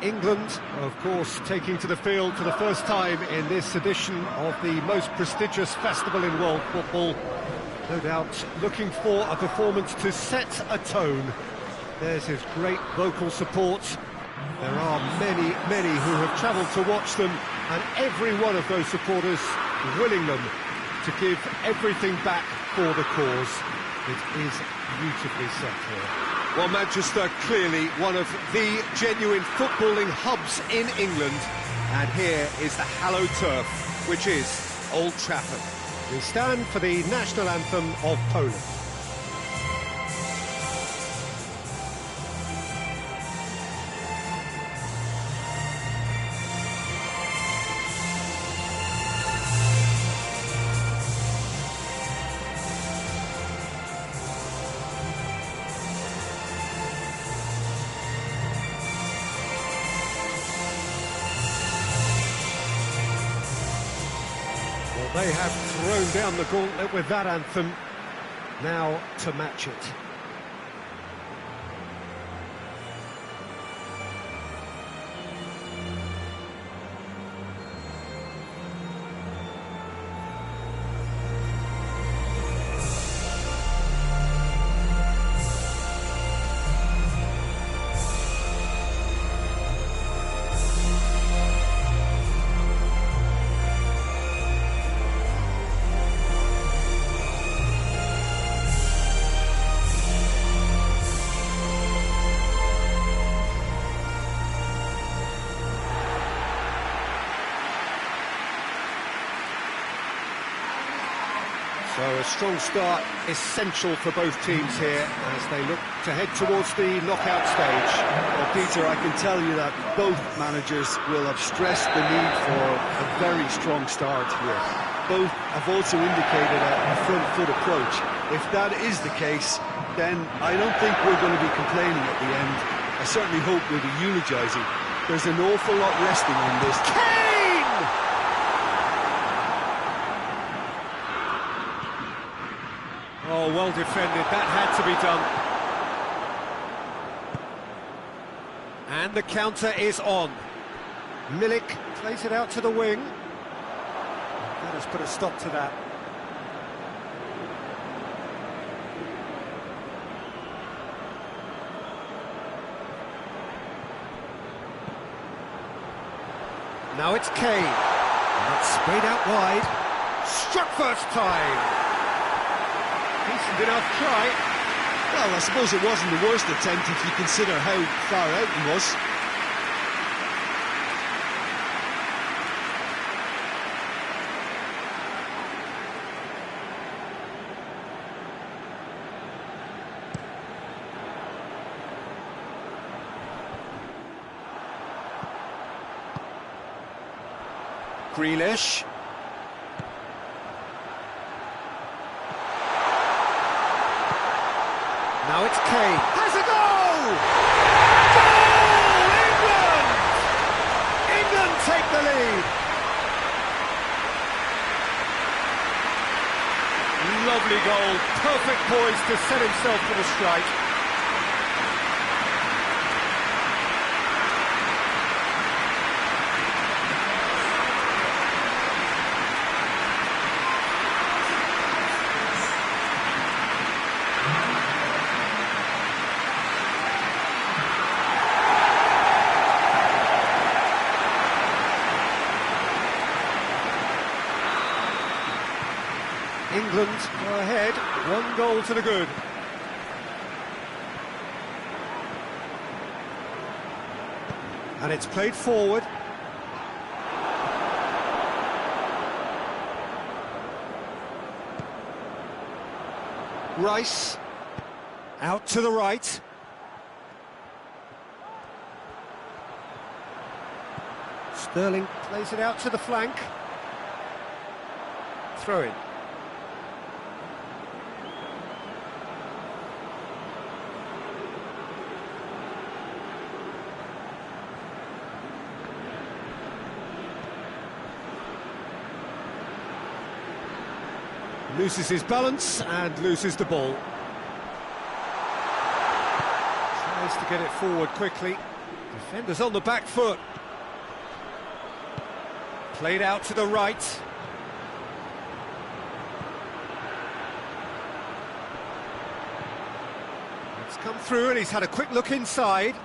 England, of course, taking to the field for the first time in this edition of the most prestigious festival in world football. No doubt looking for a performance to set a tone. There's his great vocal support. There are many who have travelled to watch them, and every one of those supporters willing them to give everything back for the cause. It is beautifully set here. Well, Manchester, clearly one of the genuine footballing hubs in England. And here is the hallowed turf, which is Old Trafford. We stand for the national anthem of Poland. They have thrown down the gauntlet with that anthem, now to match it. So a strong start essential for both teams here as they look to head towards the knockout stage. Well, Peter, I can tell you that both managers will have stressed the need for a very strong start here. Both have also indicated a front foot approach. If that is the case, then I don't think we're going to be complaining at the end. I certainly hope we'll be eulogising. There's an awful lot resting on this. Oh, well defended, that had to be done. And the counter is on. Milik plays it out to the wing. Let us put a stop to that. Now it's Kane. And it's sprayed out wide. Struck first time. Decent enough try. Well, I suppose it wasn't the worst attempt if you consider how far out he was. Grealish. Now it's Kane. Has a goal! Goal! England! England take the lead. Lovely goal. Perfect poise to set himself for the strike. England are ahead, 1 goal to the good. And it's played forward. Rice, out to the right. Sterling plays it out to the flank. Throw in. Loses his balance and loses the ball. Tries to get it forward quickly. Defenders on the back foot. Played out to the right. It's come through and he's had a quick look inside.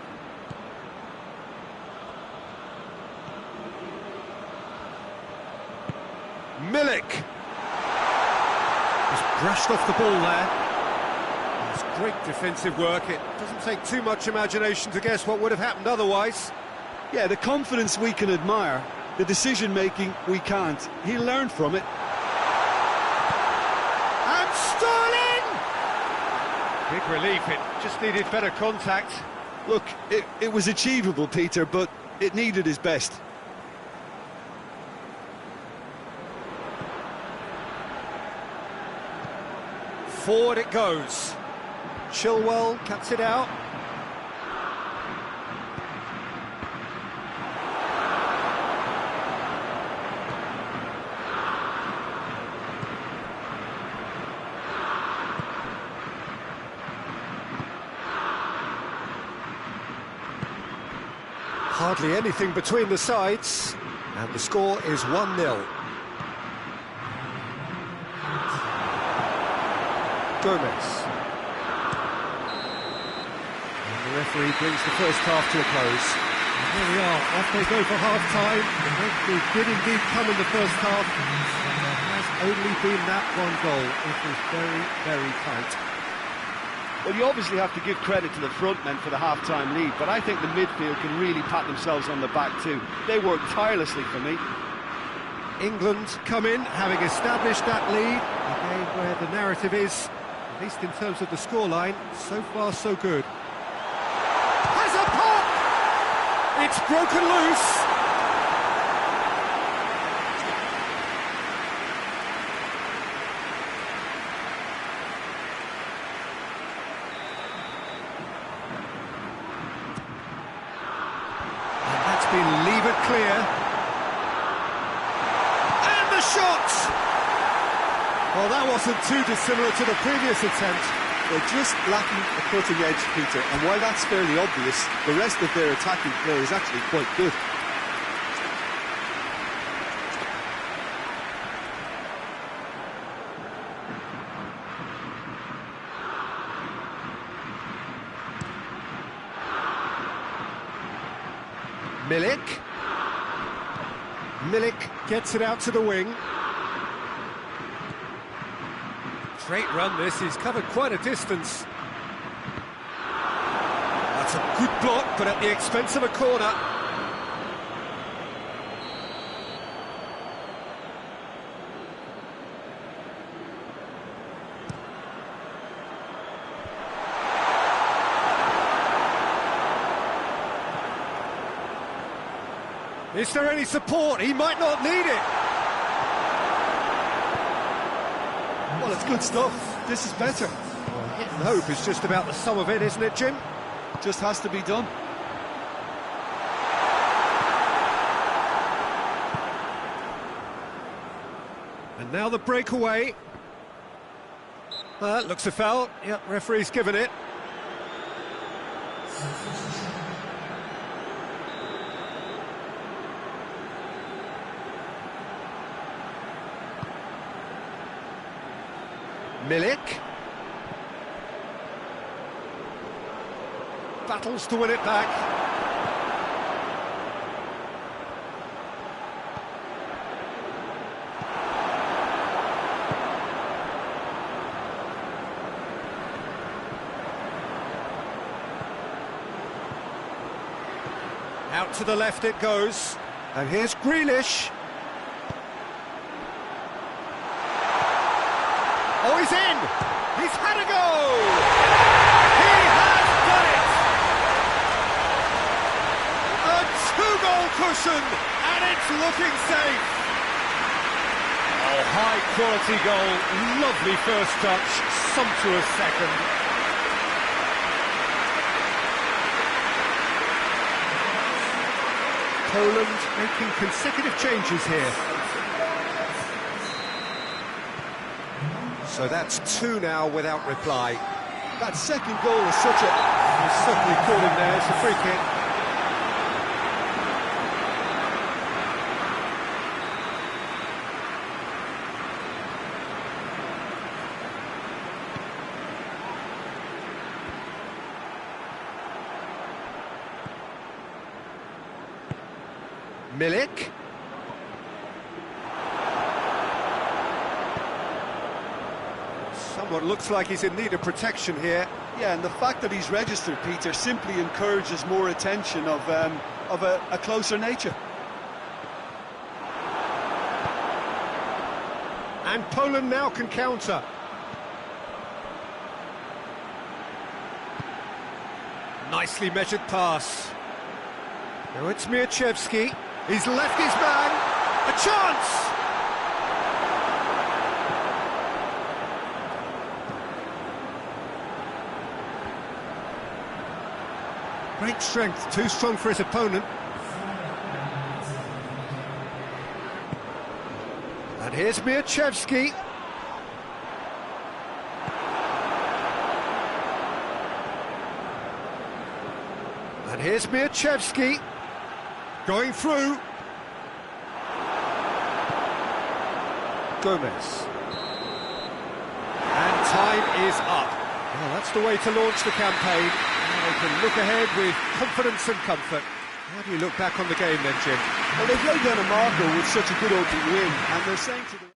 Milik. Just brushed off the ball there. It's great defensive work. It doesn't take too much imagination to guess what would have happened otherwise. Yeah, the confidence we can admire, the decision-making we can't. He learned from it. And Sterling! Big relief, it just needed better contact. Look, it was achievable, Peter, but it needed his best. Forward it goes. Chilwell cuts it out. Hardly anything between the sides, and the score is 1-0. Gomez. And the referee brings the first half to a close. And here we are, off they go for half-time. The referee did indeed come in the first half, and there has only been that one goal. It was very, very tight. Well, you obviously have to give credit to the front men for the half-time lead, but I think the midfield can really pat themselves on the back too. They worked tirelessly for me. England come in, having established that lead, a game where the narrative is, at least in terms of the scoreline, so far so good. Has a pop! It's broken loose! And that's been levered clear. And the shot! Well, that wasn't too dissimilar to the previous attempt. They're just lacking a cutting edge, Peter, and while that's fairly obvious, the rest of their attacking play is actually quite good. Milik gets it out to the wing. Great run this, he's covered quite a distance. That's a good block, but at the expense of a corner. Is there any support? He might not need it. Well, it's good stuff. This is better. Well, hitting hope is just about the sum of it, isn't it, Jim? Just has to be done. And now the breakaway. That looks a foul. Yep, referee's given it. Milik. Battles to win it back. Out to the left it goes. And here's Grealish. Oh, he's in! He's had a go! He has done it! A two-goal cushion, and it's looking safe! Oh, high-quality goal, lovely first touch, sumptuous second. Poland making consecutive changes here. So that's two now without reply. That second goal is such a... He's certainly caught him there, it's a free kick. Milik. Somewhat looks like he's in need of protection here. Yeah, and the fact that he's registered, Peter, simply encourages more attention of a closer nature. And Poland now can counter. Nicely measured pass. Now it's Mieczewski. He's left his man. A chance! Great strength, too strong for his opponent. And here's Mieczewski. And here's Mieczewski. Going through. Gomez. And time is up. Well, that's the way to launch the campaign. They can look ahead with confidence and comfort. How do you look back on the game then, Jim? Well, they've laid down a marker with such a good opening win, and they're saying to the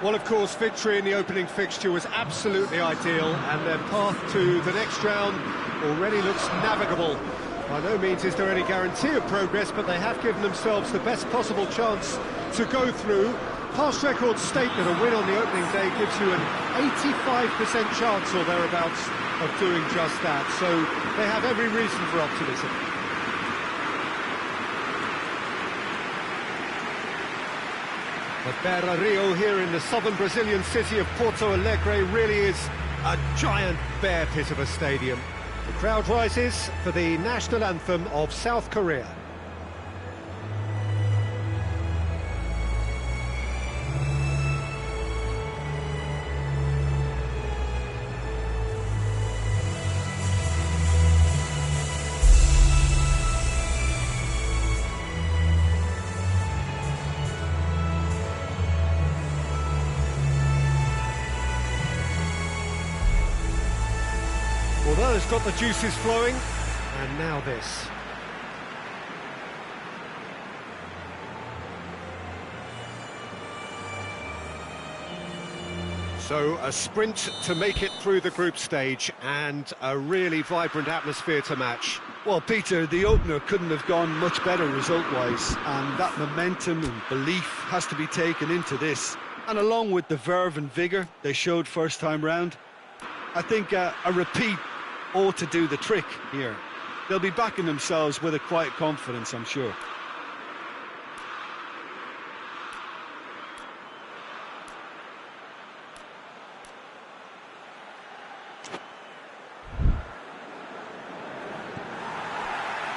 Well, of course, victory in the opening fixture was absolutely ideal, and their path to the next round already looks navigable. By no means is there any guarantee of progress, but they have given themselves the best possible chance to go through. Past records state that a win on the opening day gives you an 85% chance or thereabouts of doing just that, so they have every reason for optimism. The Beira Rio here in the southern Brazilian city of Porto Alegre really is a giant bear pit of a stadium. The crowd rises for the national anthem of South Korea. Well, that has got the juices flowing, and now this. So, a sprint to make it through the group stage, and a really vibrant atmosphere to match. Well, Peter, the opener couldn't have gone much better result-wise, and that momentum and belief has to be taken into this. And along with the verve and vigour they showed first time round, I think a repeat ought to do the trick here. They'll be backing themselves with a quiet confidence, I'm sure.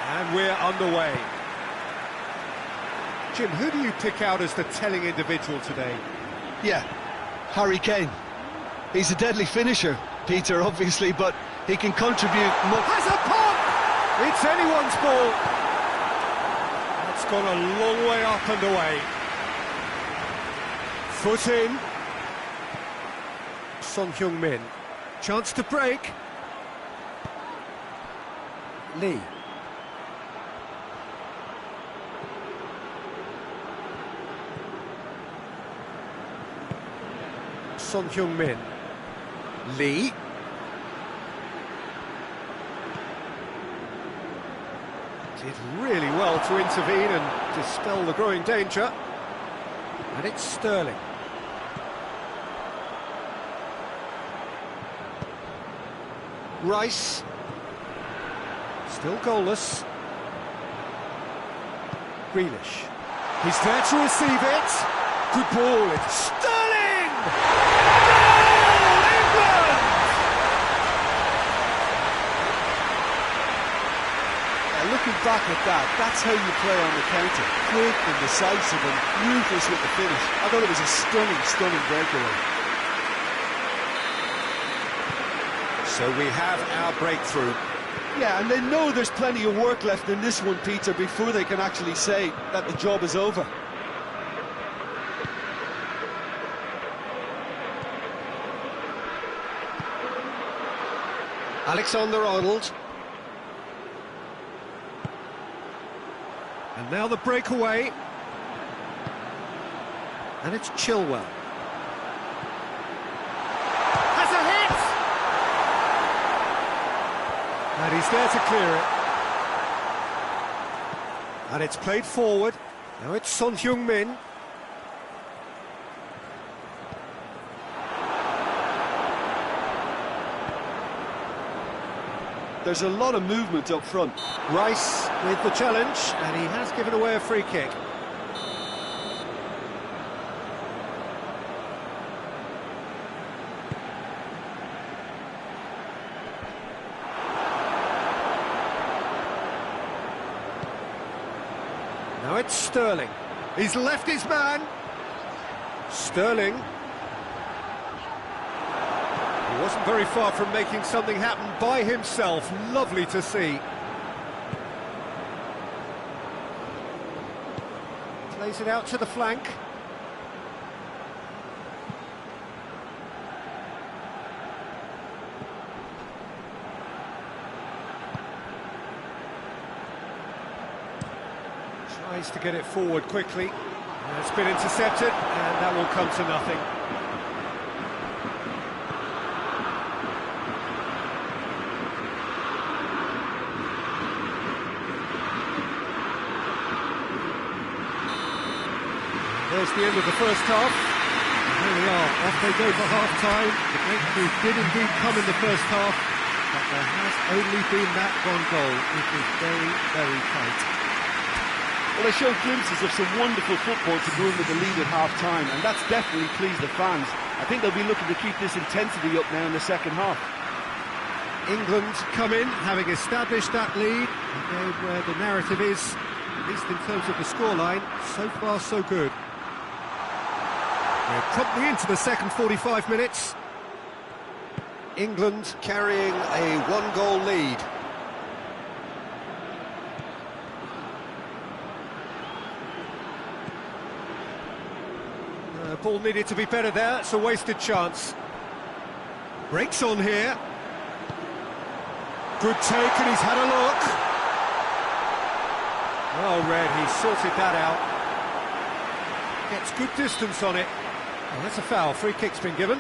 And we're underway. Jim, who do you pick out as the telling individual today? Yeah, Harry Kane. He's a deadly finisher, Peter, obviously, but he can contribute much. Has a pop! It's anyone's ball. That's gone a long way up and away. Foot in. Son Heung-min. Chance to break. Lee. Son Heung-min. Lee. Did really well to intervene and dispel the growing danger. And it's Sterling. Rice. Still goalless. Grealish. He's there to receive it. Good ball. It's Sterling! Goal, England! Looking back at that, that's how you play on the counter. Quick and decisive and ruthless with the finish. I thought it was a stunning, stunning breakaway. So we have our breakthrough. Yeah, and they know there's plenty of work left in this one, Peter, before they can actually say that the job is over. Alexander-Arnold. And now the breakaway. And it's Chilwell. Has a hit! And he's there to clear it. And it's played forward. Now it's Son Heung-min. There's a lot of movement up front. Rice with the challenge, and he has given away a free kick. Now it's Sterling. He's left his man. Sterling. He wasn't very far from making something happen by himself. Lovely to see. Plays it out to the flank. Tries to get it forward quickly. It's been intercepted, and that will come to nothing. There's the end of the first half. Here we are, off they go for half-time. The breakthrough did indeed come in the first half, but there has only been that one goal. It was very, very tight. Well, they showed glimpses of some wonderful football to go in with the lead at half-time, and that's definitely pleased the fans. I think they'll be looking to keep this intensity up now in the second half. England come in, having established that lead, a game where the narrative is, at least in terms of the scoreline, so far so good. We're promptly into the second 45 minutes. England carrying a one-goal lead. The ball needed to be better there, it's a wasted chance. Breaks on here. Good take, and he's had a look. Oh, Red, he sorted that out. Gets good distance on it. Oh, that's a foul. Free kick's been given.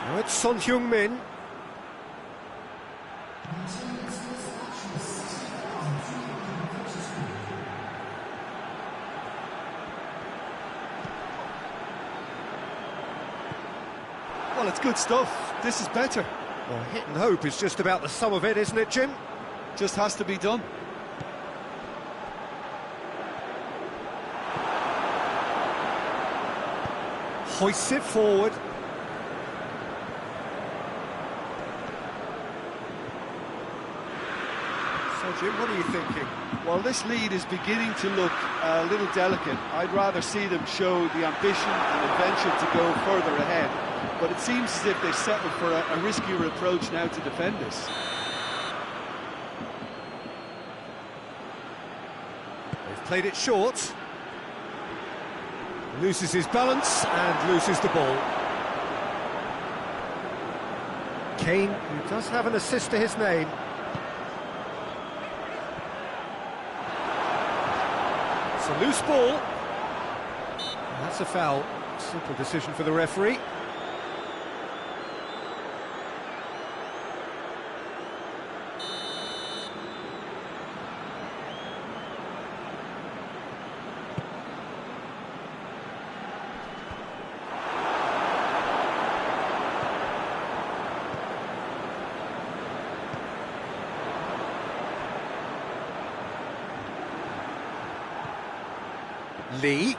Now it's Son Heung-min. Well, it's good stuff. This is better. Well, hit and hope is just about the sum of it, isn't it, Jim? Just has to be done. Hoists it forward. So, Jim, what are you thinking? Well, this lead is beginning to look a little delicate. I'd rather see them show the ambition and adventure to go further ahead. But it seems as if they've settled for a riskier approach now to defend this. They've played it short. Loses his balance and loses the ball. Kane, who does have an assist to his name. It's a loose ball. That's a foul. Simple decision for the referee. Lee.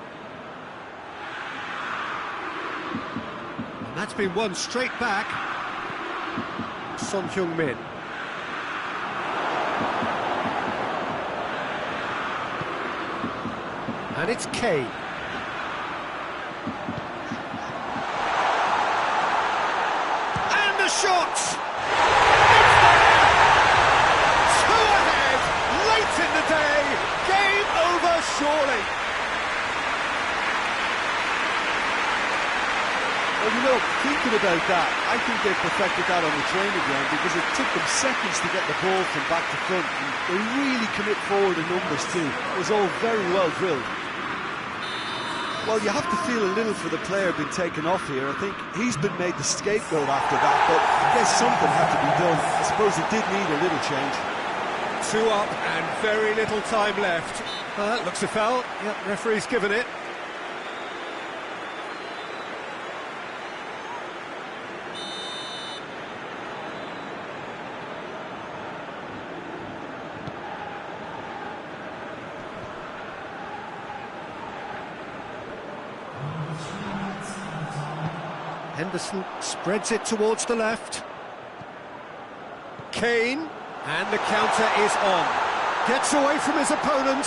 And that's been won straight back. Son Heung-min. And it's Kane. And the shot! Two ahead, late in the day. Game over, surely. Well, you know, thinking about that, I think they've perfected that on the training ground because it took them seconds to get the ball from back to front. And they really commit forward in numbers too. It was all very well drilled. Well, you have to feel a little for the player being taken off here. I think he's been made the scapegoat after that, but I guess something had to be done. I suppose it did need a little change. 2 up and very little time left. That looks a foul. Yep, referee's given it. Henderson spreads it towards the left. Kane, and the counter is on. Gets away from his opponent.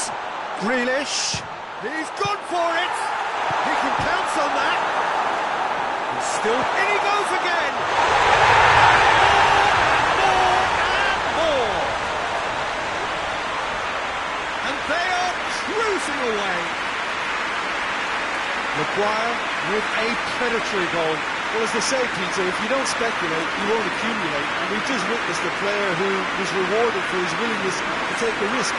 Grealish. He's gone for it. He can count on that. He's still... In he goes again. And more, and more. away. Maguire with a predatory goal. Well, as they say, Peter, if you don't speculate, you won't accumulate. And we've just witnessed a player who was rewarded for his willingness to take a risk,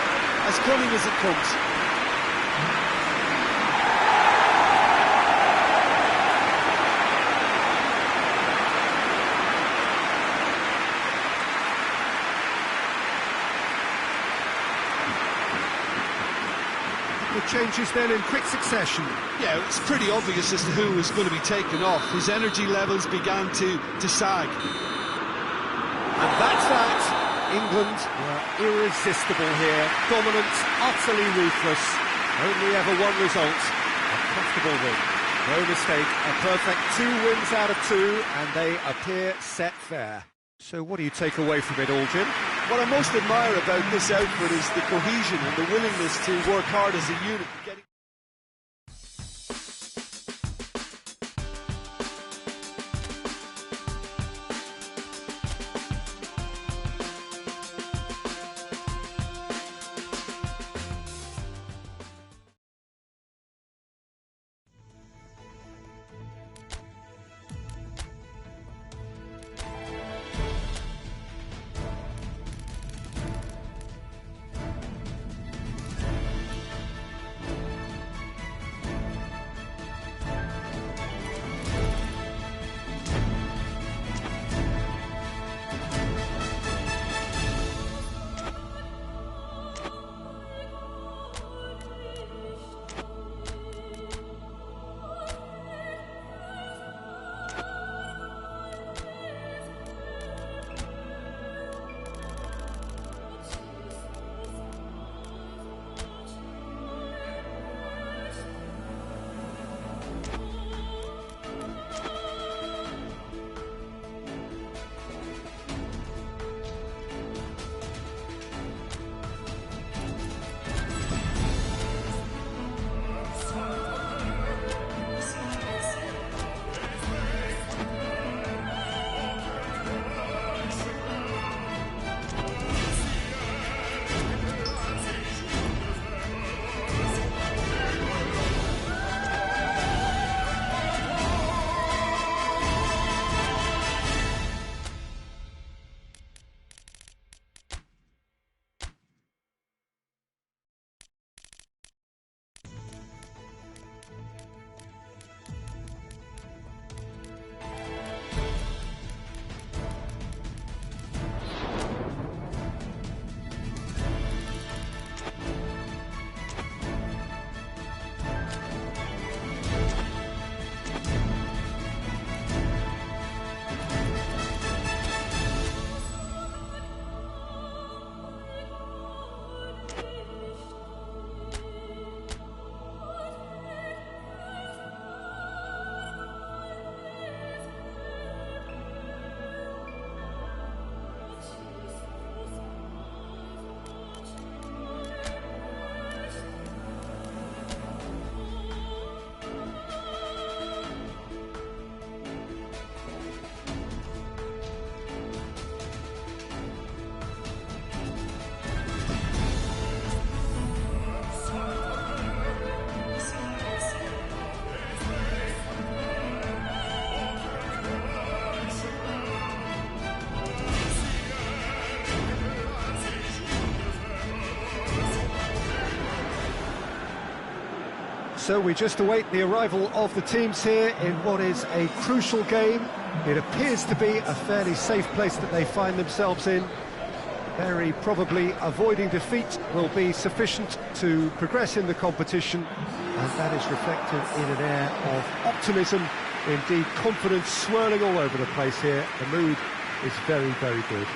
as cunning as it comes. Changes then in quick succession. Yeah, it's pretty obvious as to who was going to be taken off. His energy levels began to sag. And that's that. England were irresistible here. Dominant, utterly ruthless. Only ever one result. A comfortable win. No mistake. A perfect 2 wins out of 2, and they appear set fair. So what do you take away from it all, Jim? What I most admire about this outfit is the cohesion and the willingness to work hard as a unit. So we just await the arrival of the teams here in what is a crucial game. It appears to be a fairly safe place that they find themselves in. Very probably avoiding defeat will be sufficient to progress in the competition, and that is reflected in an air of optimism, indeed confidence swirling all over the place here. The mood is very, very good.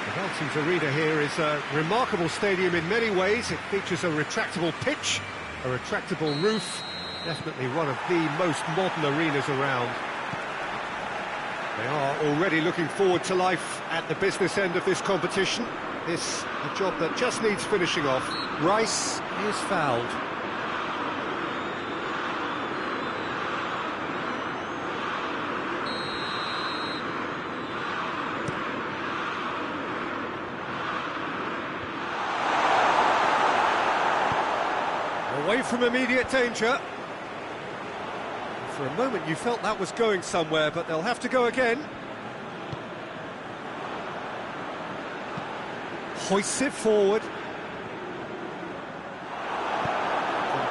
The Welton's Arena here is a remarkable stadium in many ways. It features a retractable pitch, a retractable roof, definitely one of the most modern arenas around. They are already looking forward to life at the business end of this competition. This a job that just needs finishing off. Rice is fouled. from immediate danger. For a moment you felt that was going somewhere, but they'll have to go again. Hoists it forward. Then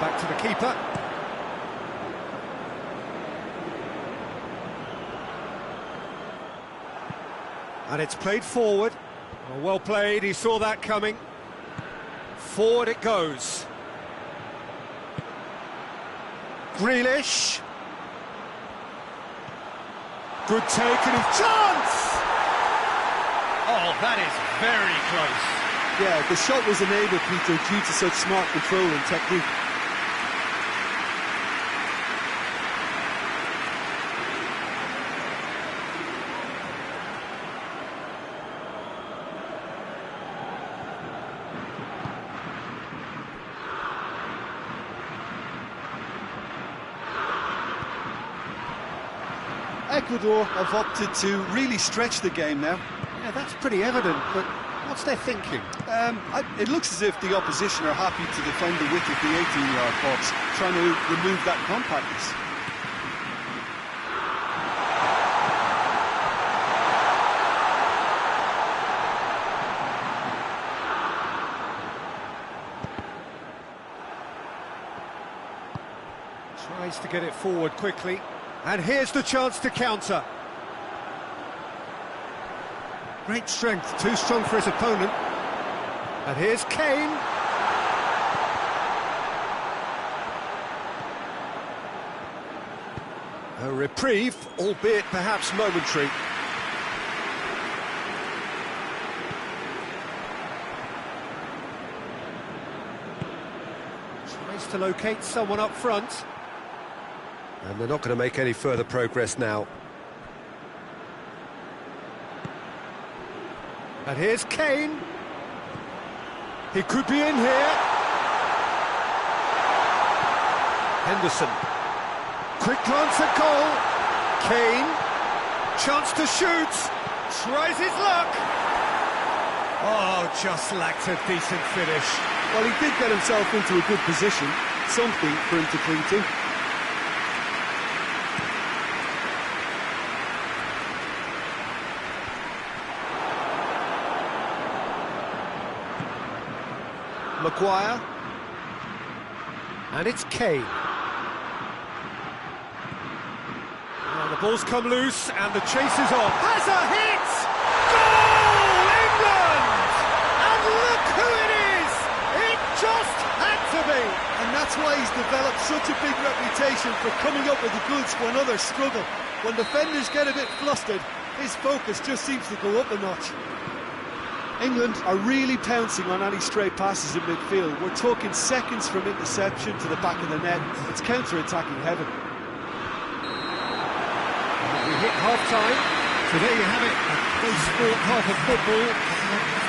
back to the keeper. And it's played forward. Oh, well played, he saw that coming. Forward it goes. Grealish. Good take and his chance! Oh, that is very close. Yeah, the shot was enabled, Peter, due to such smart control and technique. Ecuador have opted to really stretch the game now. Yeah, that's pretty evident, but what's their thinking? It looks as if the opposition are happy to defend the width of the 18-yard box, trying to remove that compactness. Tries to get it forward quickly. And here's the chance to counter. Great strength, too strong for his opponent. And here's Kane. A reprieve, albeit perhaps momentary. Tries to locate someone up front. And they're not going to make any further progress now. And here's Kane. He could be in here. Henderson. Quick glance at goal. Kane. Chance to shoot. Tries his luck. Oh, just lacked a decent finish. Well, he did get himself into a good position. Something for him to cling to. Maguire. And it's Kane. Well, the ball's come loose and the chase is on. Has a hit! Goal! England! And look who it is! It just had to be! And that's why he's developed such a big reputation for coming up with the goods when others struggle. When defenders get a bit flustered, his focus just seems to go up a notch. England are really pouncing on any stray passes in midfield. We're talking seconds from interception to the back of the net. It's counter-attacking heaven. We hit half-time, so there you have it. A close-fought half of football.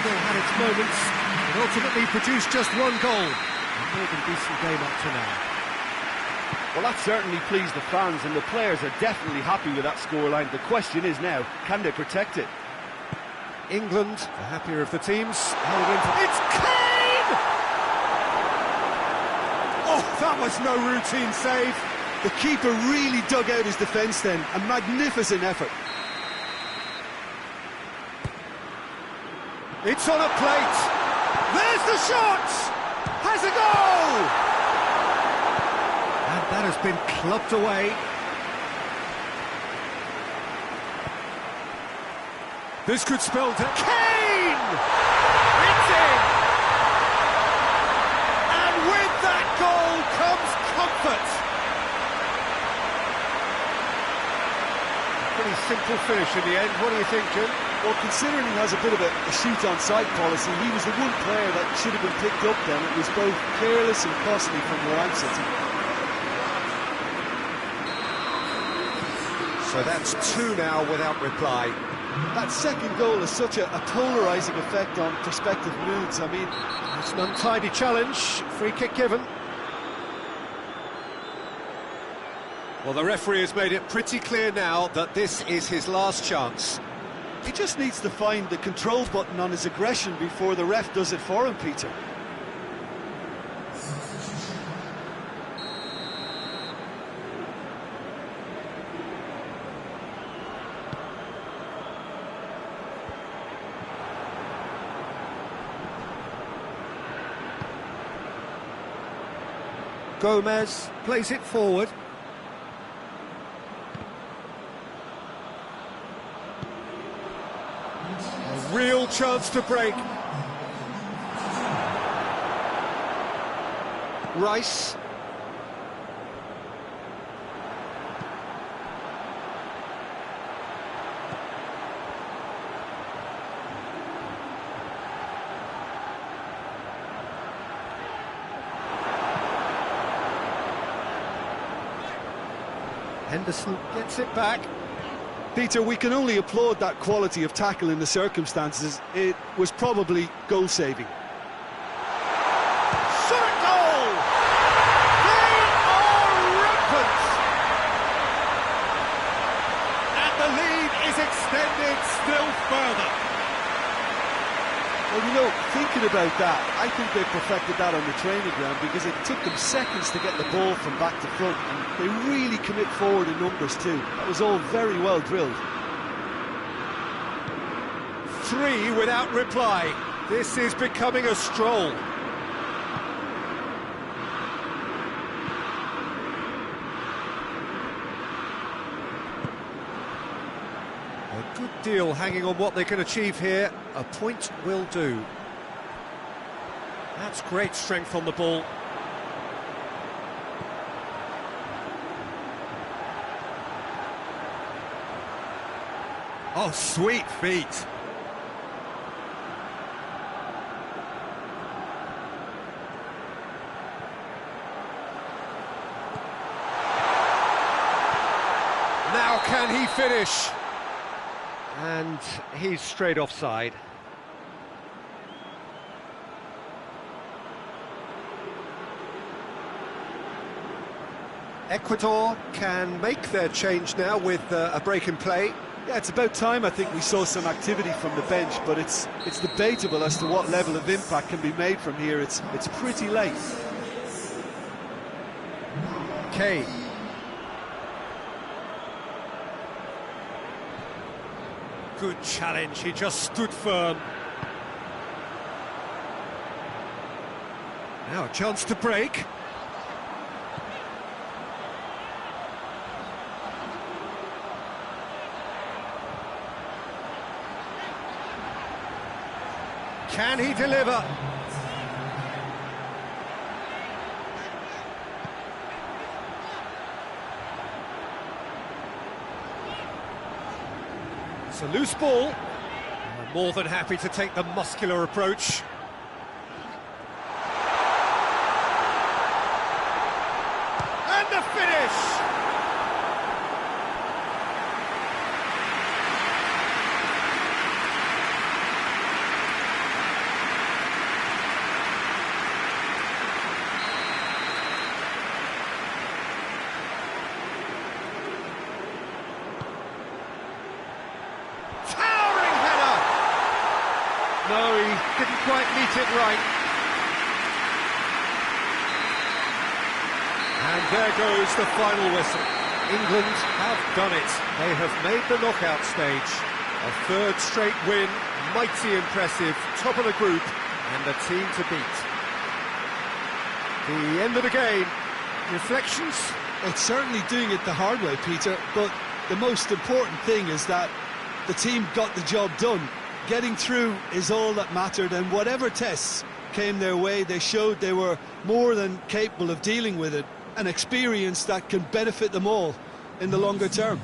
Still had its moments, but ultimately produced just one goal. A more than decent game up to now. Well, that certainly pleased the fans, and the players are definitely happy with that scoreline. The question is now, can they protect it? England, the happier of the teams, held into... It's Kane! Oh, that was no routine save. The keeper really dug out his defence then. A magnificent effort. It's on a plate. There's the shot! Has a goal! And that has been clubbed away. This could spell Kane! It's in! And with that goal comes comfort. A pretty simple finish in the end. What do you think, Jim? Well, considering he has a bit of a shoot-on-sight policy, he was the one player that should have been picked up then. It was both careless and costly from the outset. So that's two now without reply. That second goal has such a polarising effect on prospective moods. I mean, it's an untidy challenge, free kick given. Well, the referee has made it pretty clear now that this is his last chance. he just needs to find the control button on his aggression before the ref does it for him, Peter. Gomez plays it forward. A real chance to break. Rice. Henderson gets it back. Peter, we can only applaud that quality of tackle in the circumstances. It was probably goal-saving. Shot goal! They are rampant! And the lead is extended still further. Well, you know, thinking about that, I think they perfected that on the training ground because it took them seconds to get the ball from back to front, and they really commit forward in numbers too. That was all very well drilled. 3 without reply. This is becoming a stroll. A good deal hanging on what they can achieve here. A point will do. That's great strength on the ball. Oh, sweet feet. Now can he finish? And he's straight offside. Ecuador can make their change now with a break in play. Yeah, it's about time I think we saw some activity from the bench, but it's debatable as to what level of impact can be made from here. It's pretty late. Kane. Good challenge, he just stood firm. Now a chance to break. Can he deliver? It's a loose ball. I'm more than happy to take the muscular approach. And the finish! No, he didn't quite meet it right. And there goes the final whistle. England have done it. They have made the knockout stage. A third straight win, mighty impressive, top of the group, and the team to beat. The end of the game. Reflections? It's certainly doing it the hard way, Peter, but the most important thing is that the team got the job done. Getting through is all that mattered, and whatever tests came their way, they showed they were more than capable of dealing with it. An experience that can benefit them all in the longer term.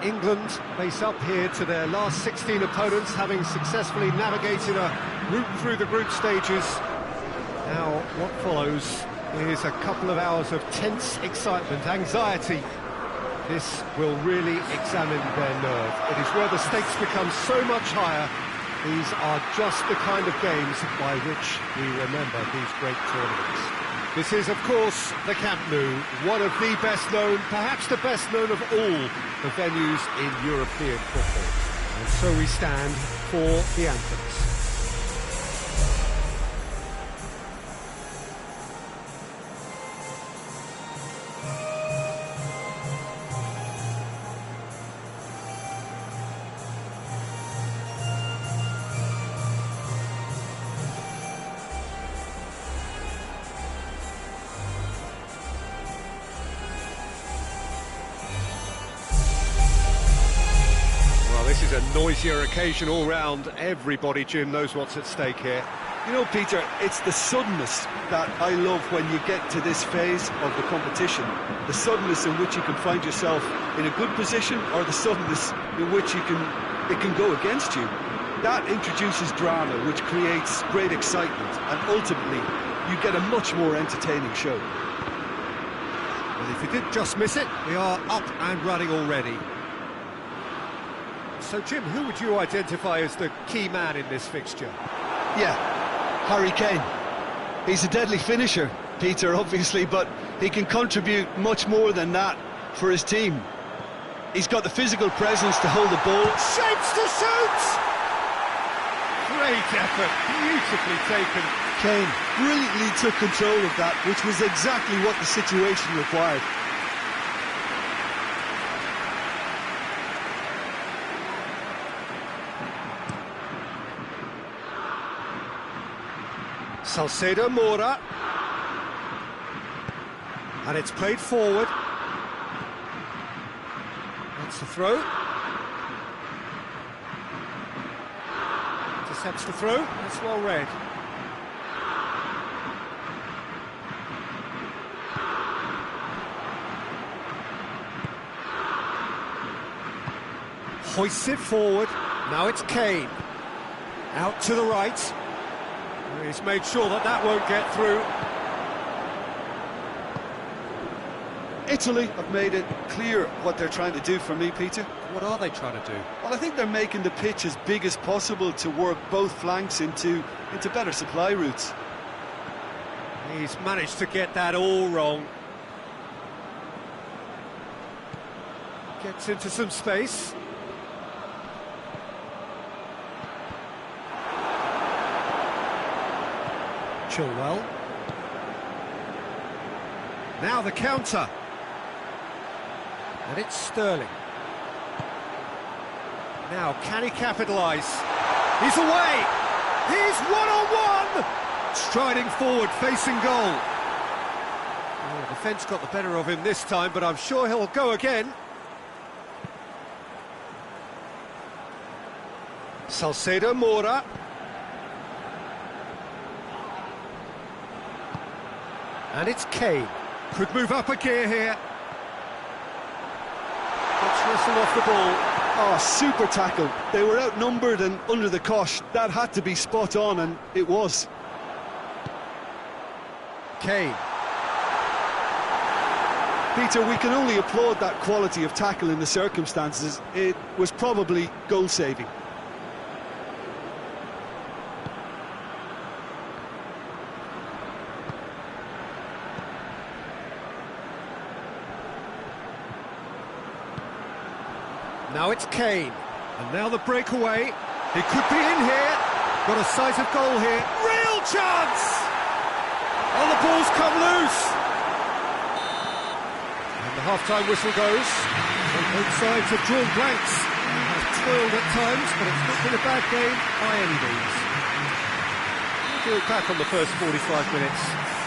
England face up here to their last 16 opponents, having successfully navigated a route through the group stages. Now, what follows is a couple of hours of tense excitement, anxiety. This will really examine their nerve. It is where the stakes become so much higher. These are just the kind of games by which we remember these great tournaments. This is, of course, the Camp Nou, one of the best known, perhaps the best known of all the venues in European football. And so we stand for the anthems. This is a noisier occasion all round. Everybody, Jim, knows what's at stake here. You know, Peter, it's the suddenness that I love when you get to this phase of the competition. The suddenness in which you can find yourself in a good position, or the suddenness in which it can go against you. That introduces drama, which creates great excitement, and ultimately you get a much more entertaining show. Well, if you did just miss it, we are up and running already. So, Jim, who would you identify as the key man in this fixture? Yeah, Harry Kane. He's a deadly finisher, Peter, obviously, but he can contribute much more than that for his team. He's got the physical presence to hold the ball. Shapes to shoot! Great effort, beautifully taken. Kane brilliantly took control of that, which was exactly what the situation required. Salcedo Mora, and it's played forward. That's the throw. Intercepts the throw. That's well read. Hoists it forward. Now it's Kane. Out to the right. He's made sure that that won't get through. Italy have made it clear what they're trying to do for me, Peter. What are they trying to do? Well, I think they're making the pitch as big as possible to work both flanks into better supply routes. He's managed to get that all wrong. Gets into some space. Chilwell. Now the counter. And it's Sterling. Now, can he capitalise? He's away! He's one-on-one! Striding forward, facing goal. Oh, the defence got the better of him this time, but I'm sure he'll go again. Salcedo Mora. And it's Kane. Could move up a gear here. Gets whistled off the ball. Oh, super tackle. They were outnumbered and under the cosh. That had to be spot on, and it was. Kane. Peter, we can only applaud that quality of tackle in the circumstances. It was probably goal-saving. Now it's Kane, and now the breakaway. He could be in here. Got a sight of goal here. Real chance! Oh, the ball's come loose. And the half-time whistle goes. And both sides have drawn blanks. They have toiled at times, but it's not been a bad game by any means. What do you look back on the first 45 minutes?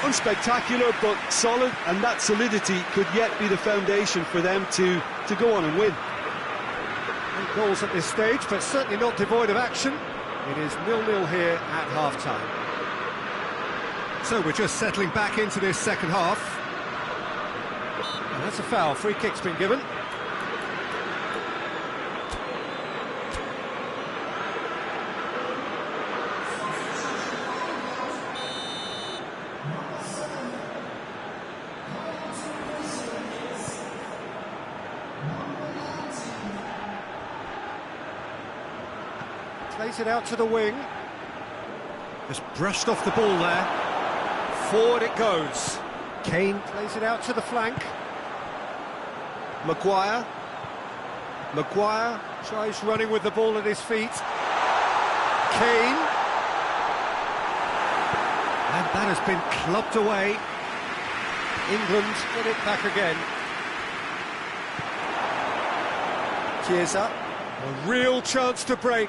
Unspectacular, but solid, and that solidity could yet be the foundation for them to go on and win. Goals at this stage, but certainly not devoid of action. It is 0-0 here at half-time. So we're just settling back into this second half. And that's a foul. Free kick's been given. plays it out to the wing. Just brushed off the ball there. Forward it goes. Kane plays it out to the flank. Maguire. Maguire tries running with the ball at his feet. Kane. And that has been clubbed away. England get it back again. Chiesa. A real chance to break.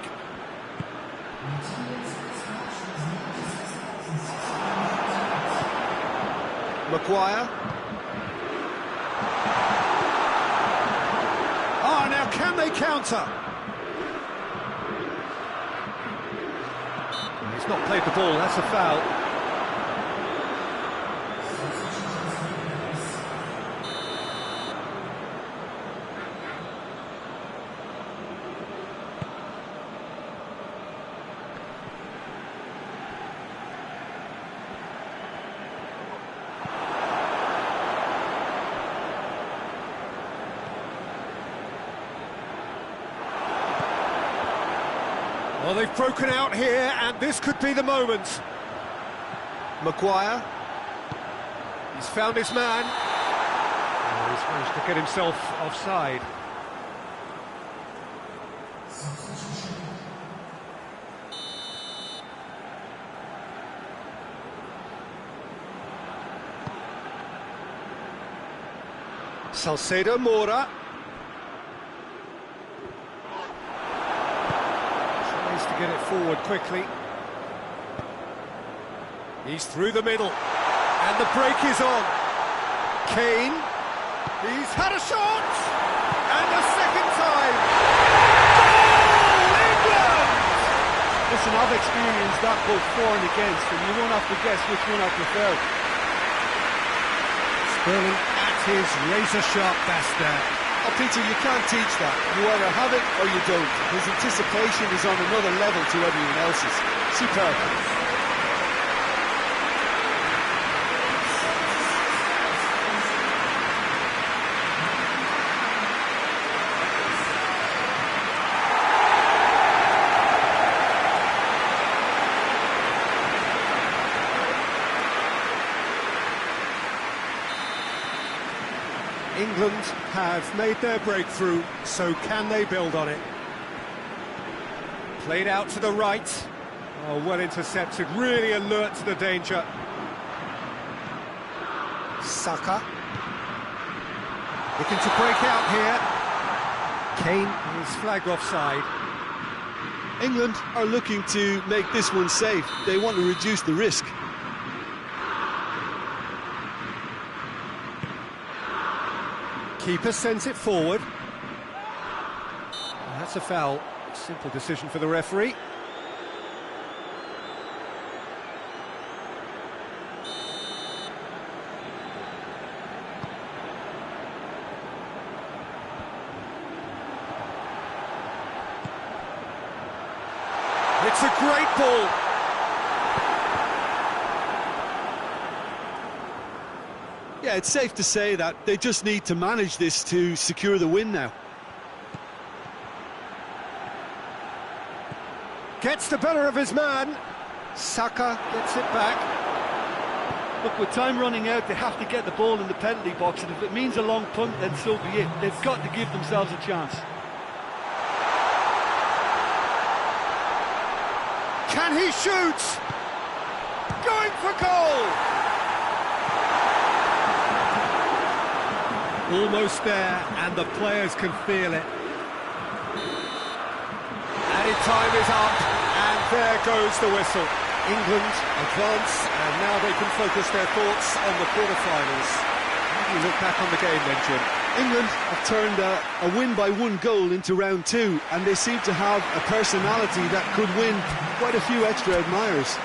Maguire. Ah, now can they counter? He's not played the ball, that's a foul. Well, they've broken out here, and this could be the moment. Maguire. He's found his man. Oh, he's managed to get himself offside. Salcedo Mora. To get it forward quickly. He's through the middle, and the break is on. Kane, he's had a shot, and a second time. Goal, England! Listen, I've experienced that both for and against, and you won't have to guess which one I prefer. Sterling at his razor-sharp best there. Oh, Peter, you can't teach that. You either have it or you don't. His anticipation is on another level to everyone else's. Superb. England have made their breakthrough, so can they build on it? Played out to the right. Oh, well intercepted, really alert to the danger. Saka. Looking to break out here. Kane is flagged offside. England are looking to make this one safe. They want to reduce the risk. Keeper sends it forward. That's a foul. Simple decision for the referee. It's a great ball. Yeah, it's safe to say that they just need to manage this to secure the win now. Gets the better of his man. Saka gets it back. Look, with time running out, they have to get the ball in the penalty box, and if it means a long punt, then so be it. They've got to give themselves a chance. Can he shoot? Going for goal! Almost there, and the players can feel it. Added time is up, and there goes the whistle. England advance, and now they can focus their thoughts on the quarter-finals. How do you look back on the game then, Jim? England have turned a win-by-one goal into round two, and they seem to have a personality that could win quite a few extra admirers.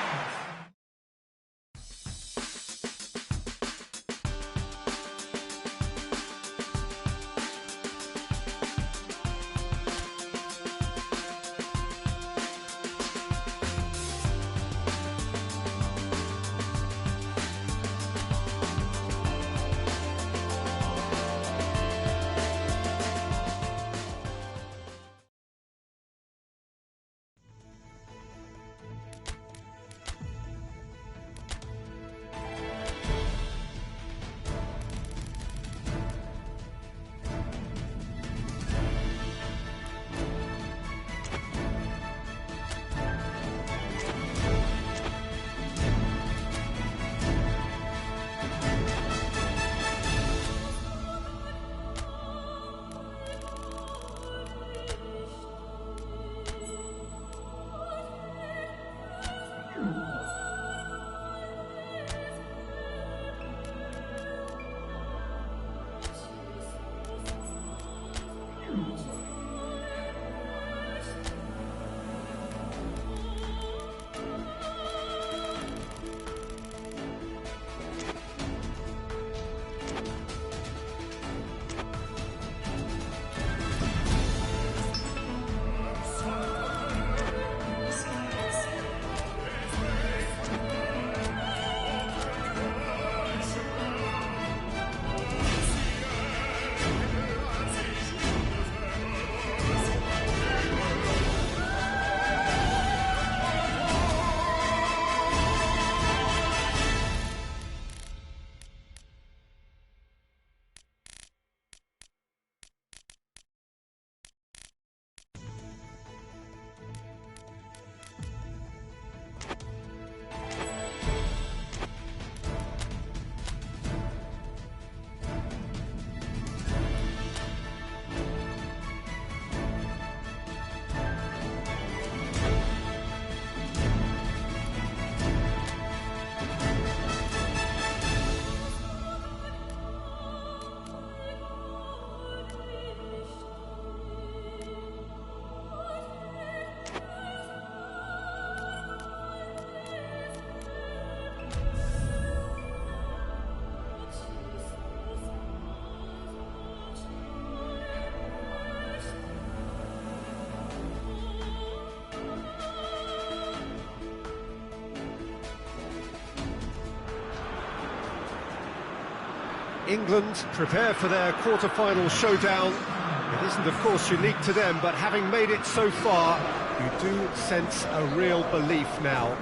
England prepare for their quarter-final showdown. It isn't, of course, unique to them, but having made it so far, you do sense a real belief now.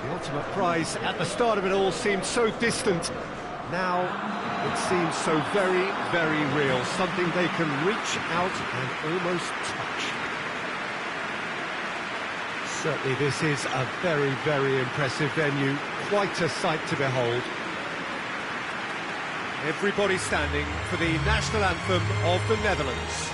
The ultimate prize at the start of it all seemed so distant. Now it seems so very, very real, something they can reach out and almost touch. Certainly this is a very, very impressive venue, quite a sight to behold. Everybody standing for the national anthem of the Netherlands.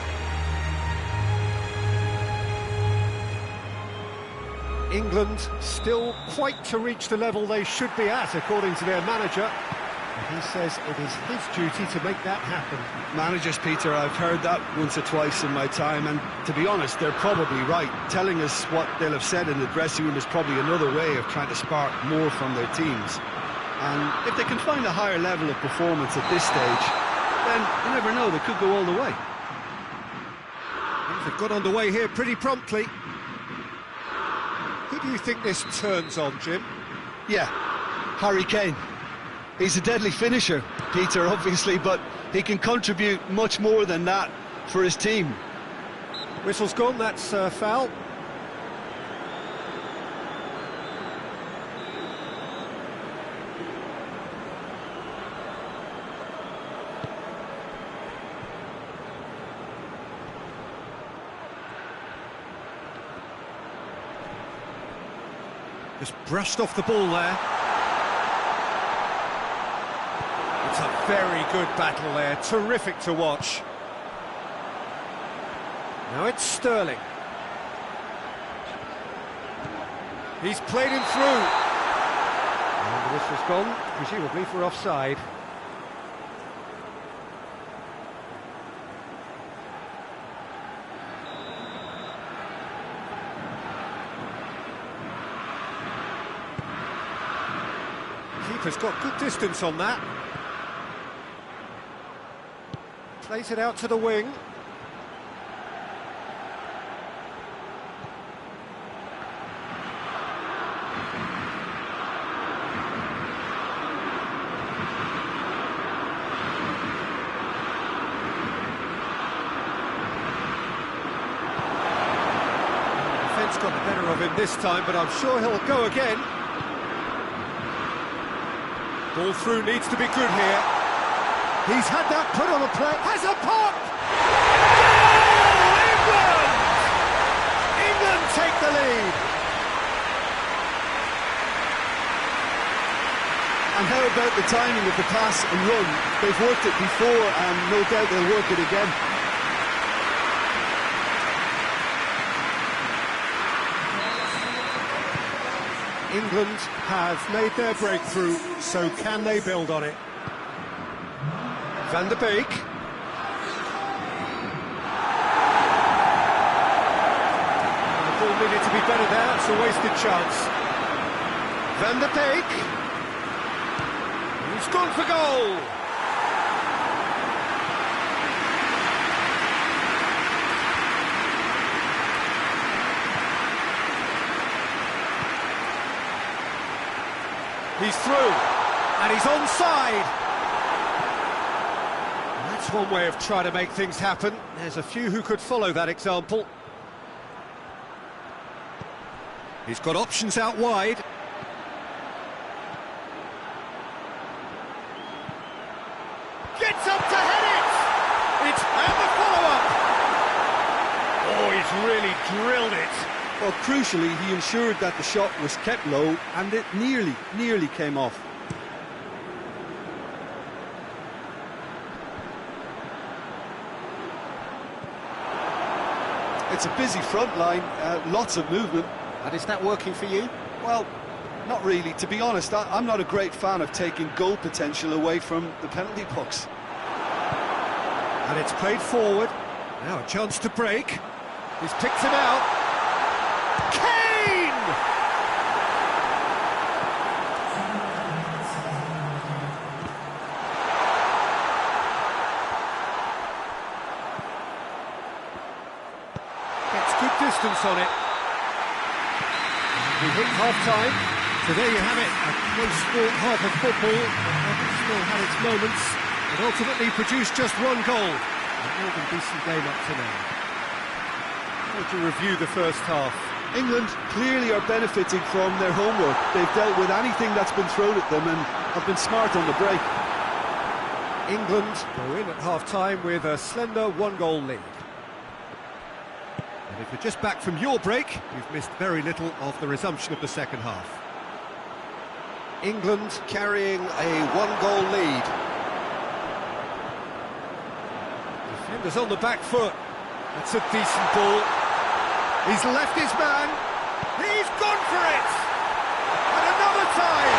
England still quite to reach the level they should be at, according to their manager. And he says it is his duty to make that happen. Managers, Peter, I've heard that once or twice in my time, and to be honest, they're probably right. Telling us what they'll have said in the dressing room is probably another way of trying to spark more from their teams. And if they can find a higher level of performance at this stage, then you never know, they could go all the way. They've got underway here pretty promptly. Who do you think this turns on, Jim? Yeah, Harry Kane. He's a deadly finisher, Peter, obviously, but he can contribute much more than that for his team. Whistle's gone, that's foul. Just brushed off the ball there. It's a very good battle there, terrific to watch. Now it's Sterling. He's played him through. And the whistle's gone, presumably for offside. Keeper's got good distance on that. Plays it out to the wing. Defence got the better of him this time, but I'm sure he'll go again. Ball through needs to be good here. He's had that put on a play. Has a pop! Goal! England! England take the lead. And how about the timing of the pass and run? They've worked it before and no doubt they'll work it again. England have made their breakthrough, so can they build on it? Van der Beek. had it there, it's a wasted chance. Van der Beek. He's gone for goal. He's through, and he's onside. That's one way of trying to make things happen. There's a few who could follow that example. He's got options out wide. Gets up to head it! It's and the follow-up! Oh, he's really drilled it. Well, crucially, he ensured that the shot was kept low, and it nearly came off. It's a busy front line, lots of movement. And is that working for you? Well, not really. To be honest, I'm not a great fan of taking goal potential away from the penalty box. And it's played forward. Now a chance to break. He's picked him out. Kane! Gets good distance on it. We hit half-time. So there you have it, a close-fought half of football that still had its moments, and ultimately produced just one goal. A more than decent game up to now. How to review the first half? England clearly are benefiting from their homework. They've dealt with anything that's been thrown at them and have been smart on the break. England go in at half-time with a slender one-goal lead. And if you're just back from your break, you've missed very little of the resumption of the second half. England carrying a one-goal lead. Defenders on the back foot. That's a decent ball. He's left his man. He's gone for it. And another time.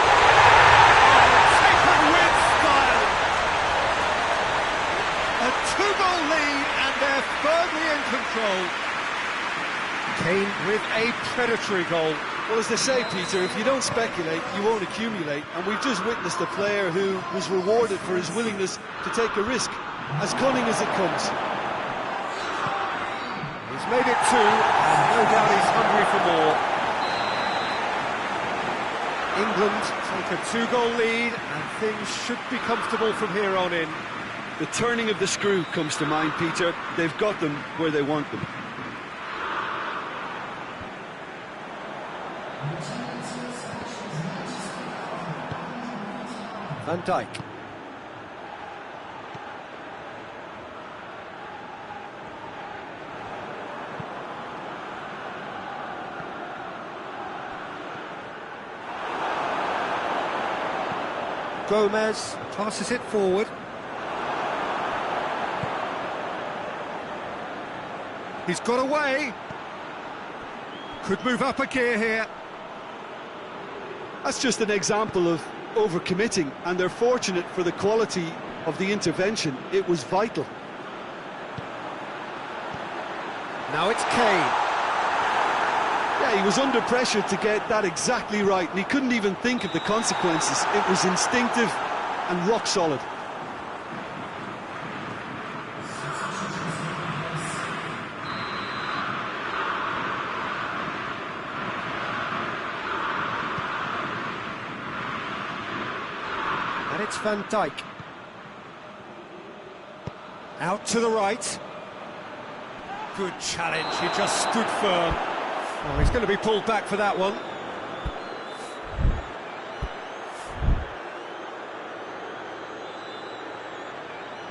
Oh, taken with style. A two-goal lead, and they're firmly in control. Kane with a predatory goal. Well, as they say, Peter, if you don't speculate, you won't accumulate. And we've just witnessed a player who was rewarded for his willingness to take a risk, as cunning as it comes. He's made it two, and no doubt he's hungry for more. England take a two-goal lead, and things should be comfortable from here on in. The turning of the screw comes to mind, Peter. They've got them where they want them. Van Dijk. Gomez passes it forward. He's got away. Could move up a gear here. That's just an example of overcommitting, and they're fortunate for the quality of the intervention. It was vital. Now it's Kane. Yeah, he was under pressure to get that exactly right, and he couldn't even think of the consequences. It was instinctive and rock solid. And it's Van Dijk. Out to the right. Good challenge, he just stood firm. Oh, he's going to be pulled back for that one.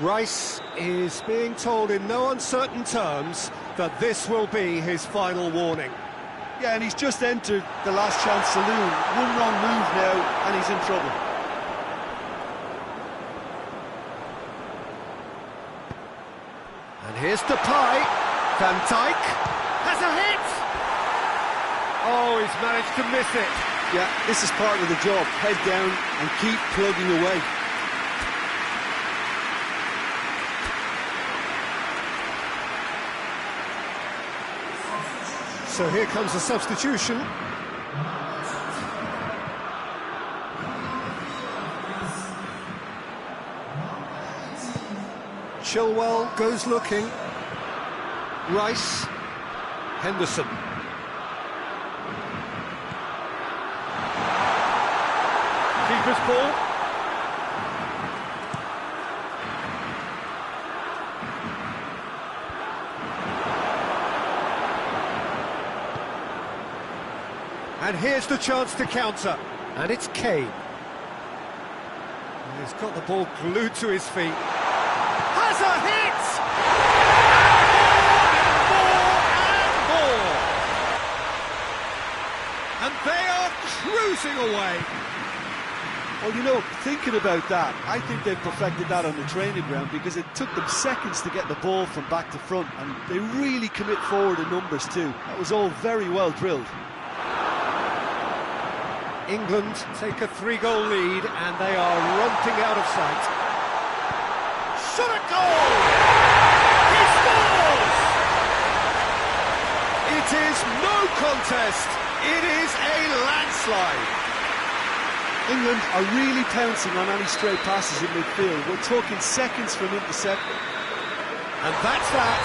Rice is being told in no uncertain terms that this will be his final warning. Yeah, and he's just entered the last chance saloon. One wrong move now, and he's in trouble. And here's Depay. Van Dijk has a hit! Oh, he's managed to miss it. Yeah, this is part of the job. Head down and keep plugging away. So here comes the substitution. Chilwell goes looking. Rice. Henderson. Keeper's ball. And here's the chance to counter. And it's Kane. He's got the ball glued to his feet. Has a hit! And they are cruising away. Well, you know, thinking about that, I think they've perfected that on the training ground because it took them seconds to get the ball from back to front, and they really commit forward in numbers too. That was all very well drilled. England take a 3-goal lead and they are romping out of sight. Shot a goal! He scores! It is no contest. It is a landslide. England are really pouncing on any stray passes in midfield. We're talking seconds from intercept. And that's that.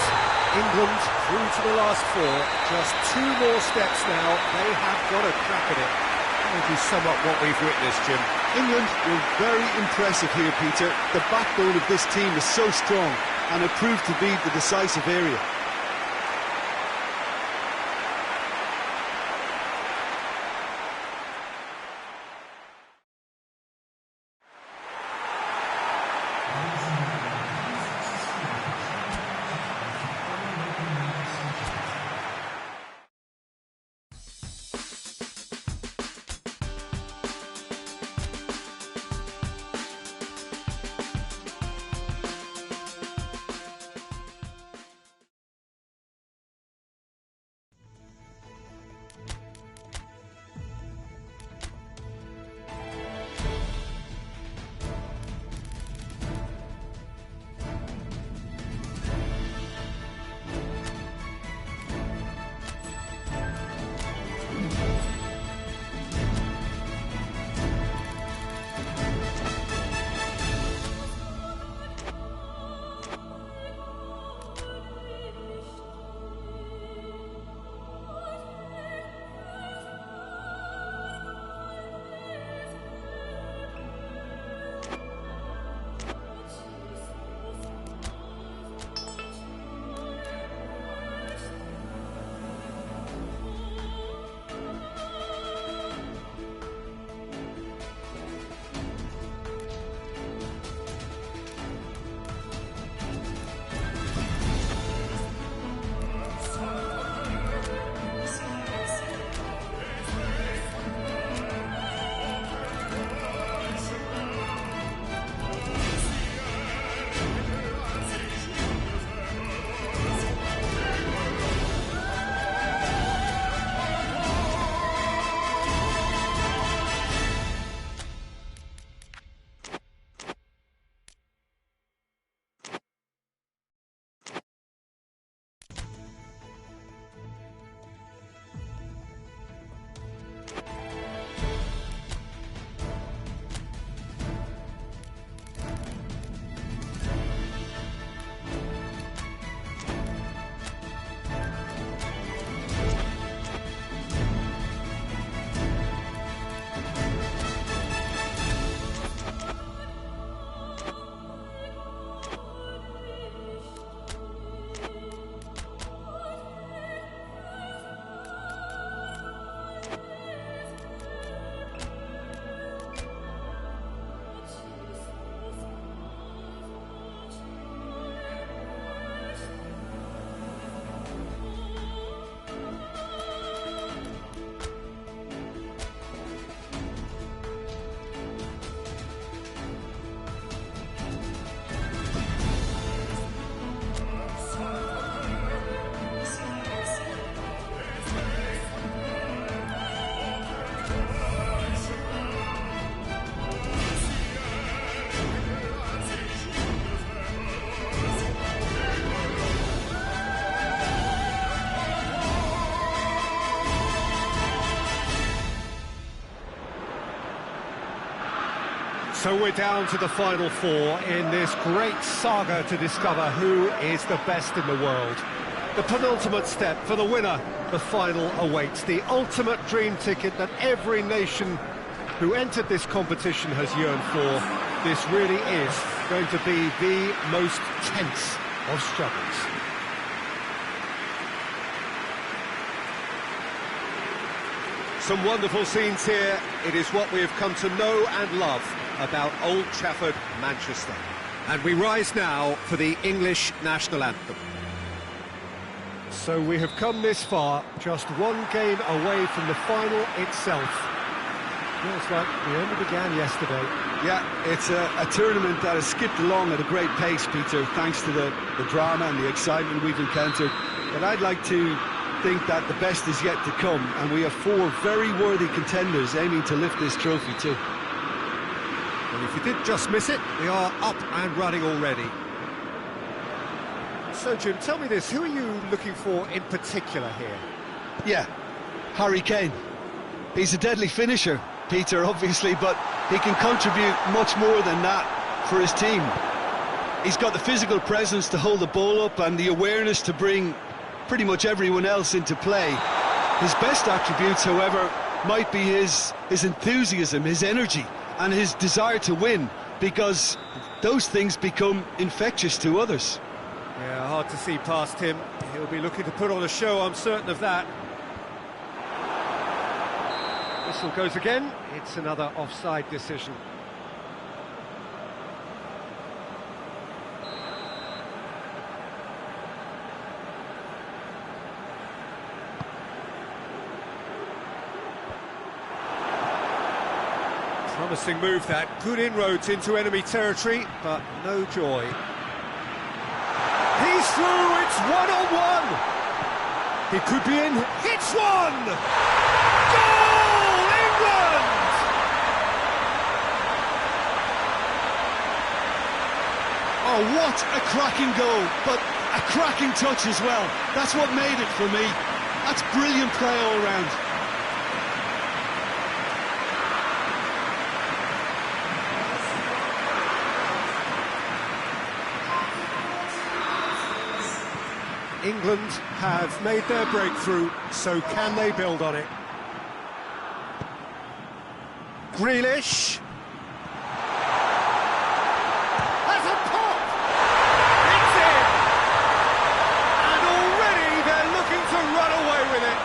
England through to the last 4. Just 2 more steps now. They have got a crack at it. Maybe sum up what we've witnessed, Jim. England were very impressive here, Peter. The backbone of this team is so strong, and it proved to be the decisive area. So we're down to the final four in this great saga to discover who is the best in the world. The penultimate step for the winner, the final awaits. The ultimate dream ticket that every nation who entered this competition has yearned for. This really is going to be the most tense of struggles. Some wonderful scenes here. It is what we have come to know and love about Old Trafford, Manchester. And we rise now for the English national anthem. So we have come this far, just one game away from the final itself. Feels like we only began yesterday. Yeah, it's a tournament that has skipped along at a great pace, Peter, thanks to the drama and the excitement we've encountered. But I'd like to think that the best is yet to come, and we have four very worthy contenders aiming to lift this trophy too. And if you did just miss it, we are up and running already. So, Jim, tell me this, who are you looking for in particular here? Yeah, Harry Kane. He's a deadly finisher, Peter, obviously, but he can contribute much more than that for his team. He's got the physical presence to hold the ball up and the awareness to bring pretty much everyone else into play. His best attributes, however, might be his enthusiasm, his energy, and his desire to win, because those things become infectious to others. Yeah, hard to see past him. He'll be looking to put on a show, I'm certain of that. Whistle goes again. It's another offside decision. Promising move that, good inroads into enemy territory, but no joy. He's through, it's one-on-one! He could be in, hits one! Goal, England! Oh, what a cracking goal, but a cracking touch as well. That's what made it for me. That's brilliant play all round. England have made their breakthrough, so can they build on it? Grealish. That's a pop! It's in! And already they're looking to run away with it.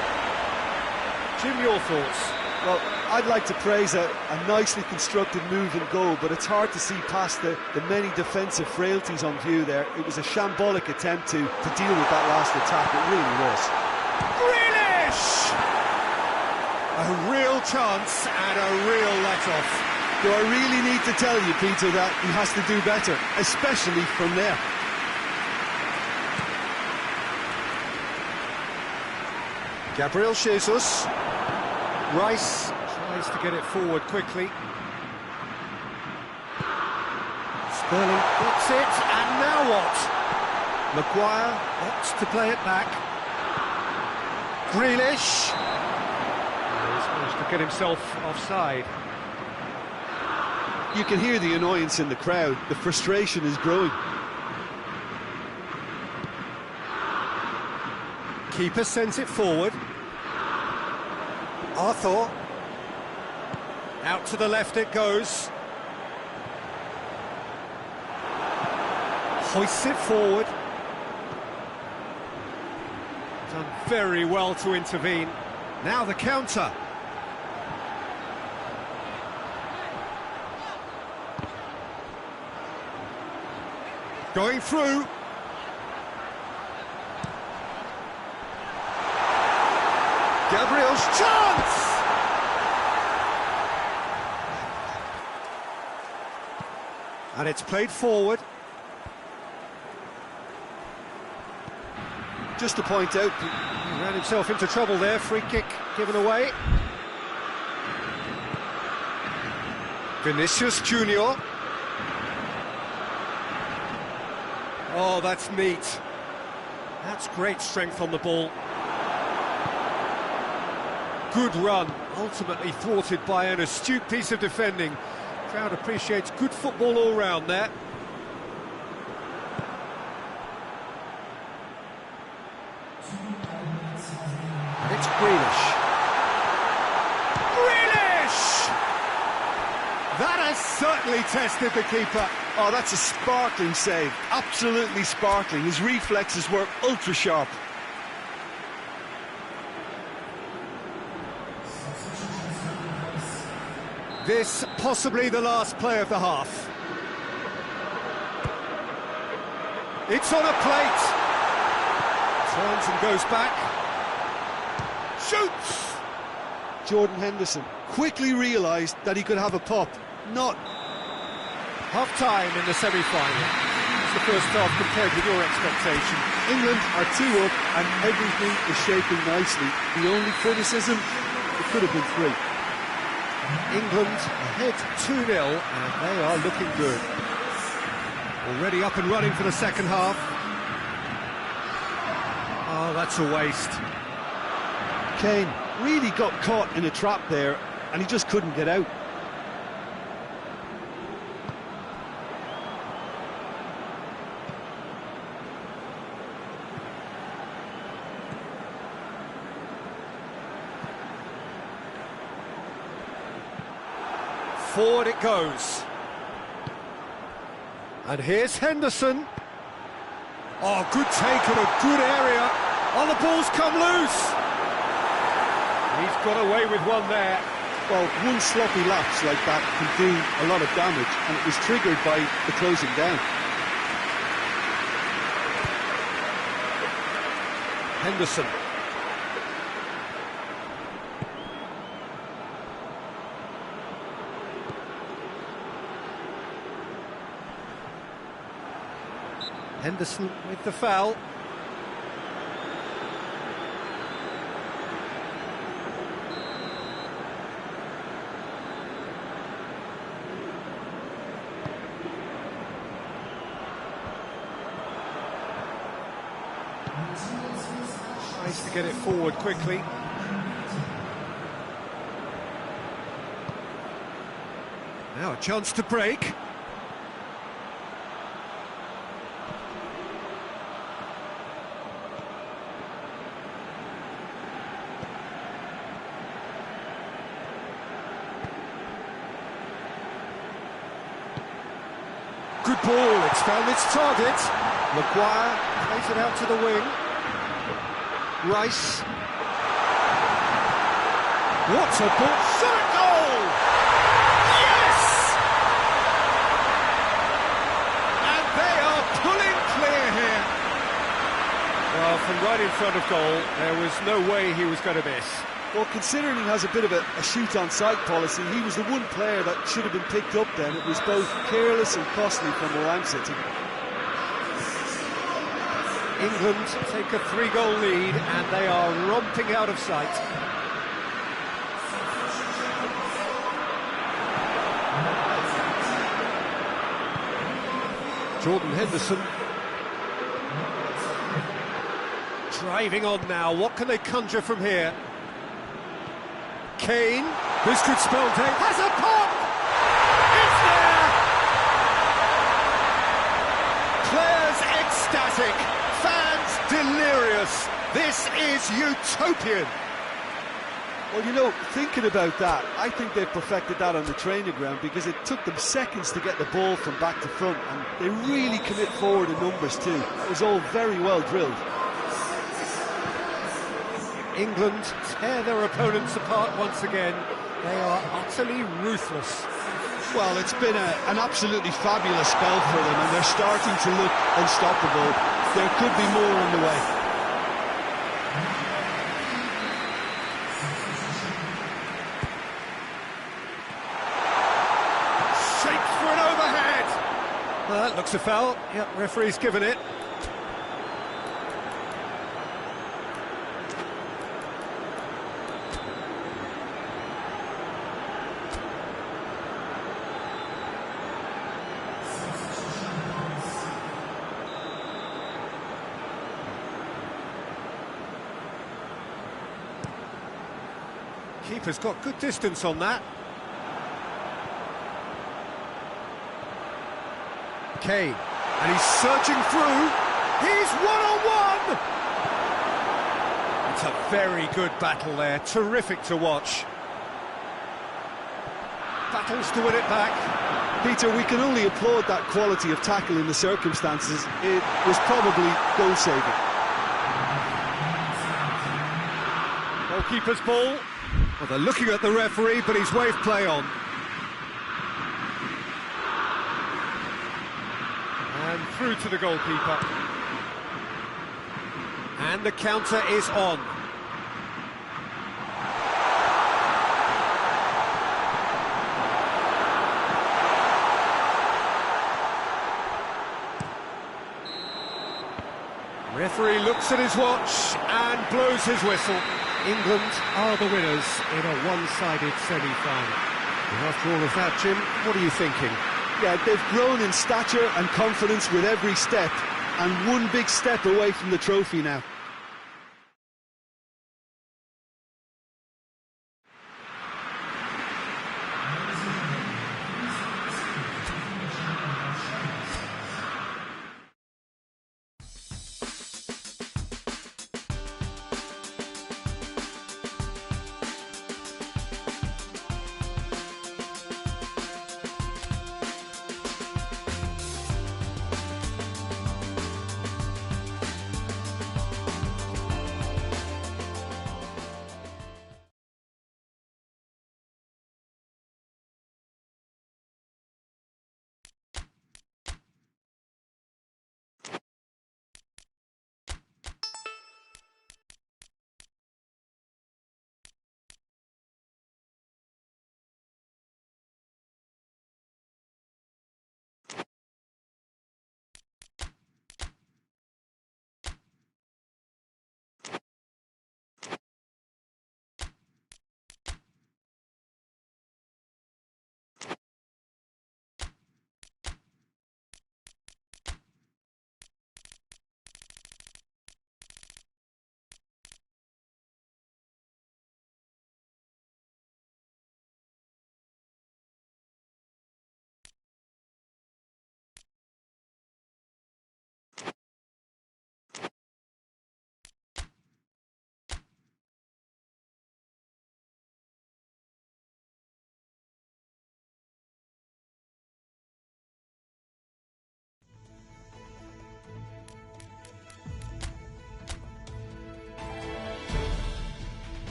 Jim, your thoughts? Well, I'd like to praise a nicely constructed move and goal, but it's hard to see past the many defensive frailties on view there. It was a shambolic attempt to deal with that last attack, it really was. Grealish! A real chance and a real let-off. Do I really need to tell you, Peter, that he has to do better, especially from there? Gabriel Jesus. Rice tries to get it forward quickly. Sterling gets it, and now what? Maguire opts to play it back. Grealish. He's managed to get himself offside. You can hear the annoyance in the crowd. The frustration is growing. Keeper sends it forward. Arthur. Out to the left it goes. Hoists it forward. Done very well to intervene. Now the counter. Going through. Gabriel's chance! And it's played forward. Just to point out, he ran himself into trouble there. Free kick given away. Vinicius Junior. Oh, that's neat. That's great strength on the ball. Good run, ultimately thwarted by an astute piece of defending. Crowd appreciates good football all round there. And it's Grealish. Grealish! That has certainly tested the keeper. Oh, that's a sparkling save. Absolutely sparkling. His reflexes were ultra sharp. This possibly the last play of the half. It's on a plate. Turns and goes back. Shoots! Jordan Henderson quickly realised that he could have a pop. Not Half-time in the semi-final. It's the first half compared with your expectation. England are 2 up and everything is shaping nicely. The only criticism, it could have been 3. England ahead 2-0 and they are looking good. Already up and running for the second half. Oh, that's a waste. Kane really got caught in a trap there and he just couldn't get out. Forward it goes. And here's Henderson. Oh, good take in a good area. Oh, the ball's come loose. He's got away with one there. Well, one sloppy lapse like that can do a lot of damage, and it was triggered by the closing down. Henderson. Henderson with the foul. Tries to get it forward quickly. Now a chance to break. Good ball, it's found its target. Maguire plays it out to the wing. Rice. What a ball! Shot goal! Yes! And they are pulling clear here. Well, from right in front of goal, there was no way he was going to miss. Well, considering he has a bit of a shoot-on-sight policy, he was the one player that should have been picked up then. It was both careless and costly from around City. England take a 3-goal lead and they are romping out of sight. Jordan Henderson. Driving on now, what can they conjure from here? Kane, this could spell day, has a pop! It's there! Players ecstatic, fans delirious. This is utopian. Well, you know, thinking about that, I think they perfected that on the training ground because it took them seconds to get the ball from back to front, and they really commit forward in numbers too. It was all very well drilled. England tear their opponents apart once again. They are utterly ruthless. Well, it's been an absolutely fabulous spell for them, and they're starting to look unstoppable. There could be more on the way. Shapes for an overhead. Well, that looks a foul. Yep, referee's given it. Keeper's got good distance on that. Kane. And he's searching through. He's one-on-one! It's a very good battle there. Terrific to watch. Battles to win it back. Peter, we can only applaud that quality of tackle in the circumstances. It was probably goal-saving. Goalkeeper's ball. Well, they're looking at the referee, but he's waved play on. And through to the goalkeeper. And the counter is on. Referee looks at his watch and blows his whistle. England are the winners in a one-sided semi-final. And after all of that, Jim, what are you thinking? Yeah, they've grown in stature and confidence with every step, and one big step away from the trophy now.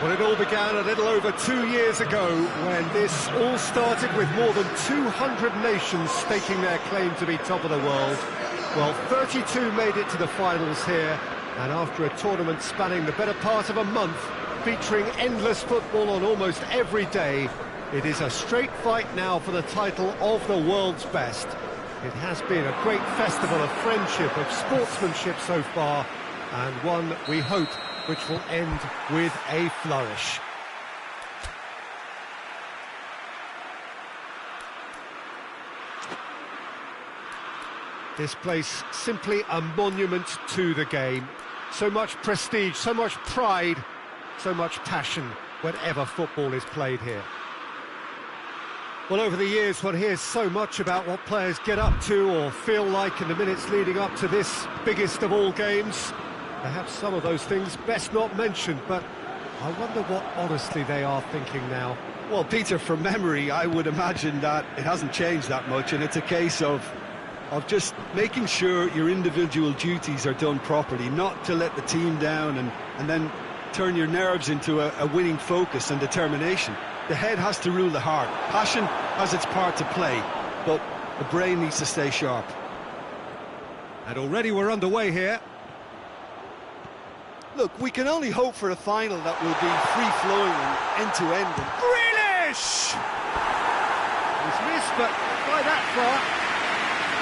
Well, it all began a little over 2 years ago when this all started with more than 200 nations staking their claim to be top of the world. Well, 32 made it to the finals here, and after a tournament spanning the better part of a month, featuring endless football on almost every day, it is a straight fight now for the title of the world's best. It has been a great festival of friendship, of sportsmanship so far, and one, we hope, which will end with a flourish. This place simply a monument to the game. So much prestige, so much pride, so much passion whenever football is played here. Well, over the years, one hears so much about what players get up to or feel like in the minutes leading up to this biggest of all games. Perhaps some of those things best not mentioned, but I wonder what honestly they are thinking now. Well, Peter, from memory, I would imagine that it hasn't changed that much, and it's a case of just making sure your individual duties are done properly, not to let the team down and then turn your nerves into a winning focus and determination. The head has to rule the heart. Passion has its part to play, but the brain needs to stay sharp. And already we're underway here. Look, we can only hope for a final that will be free-flowing and end-to-end. Grealish! It was missed, but by that far.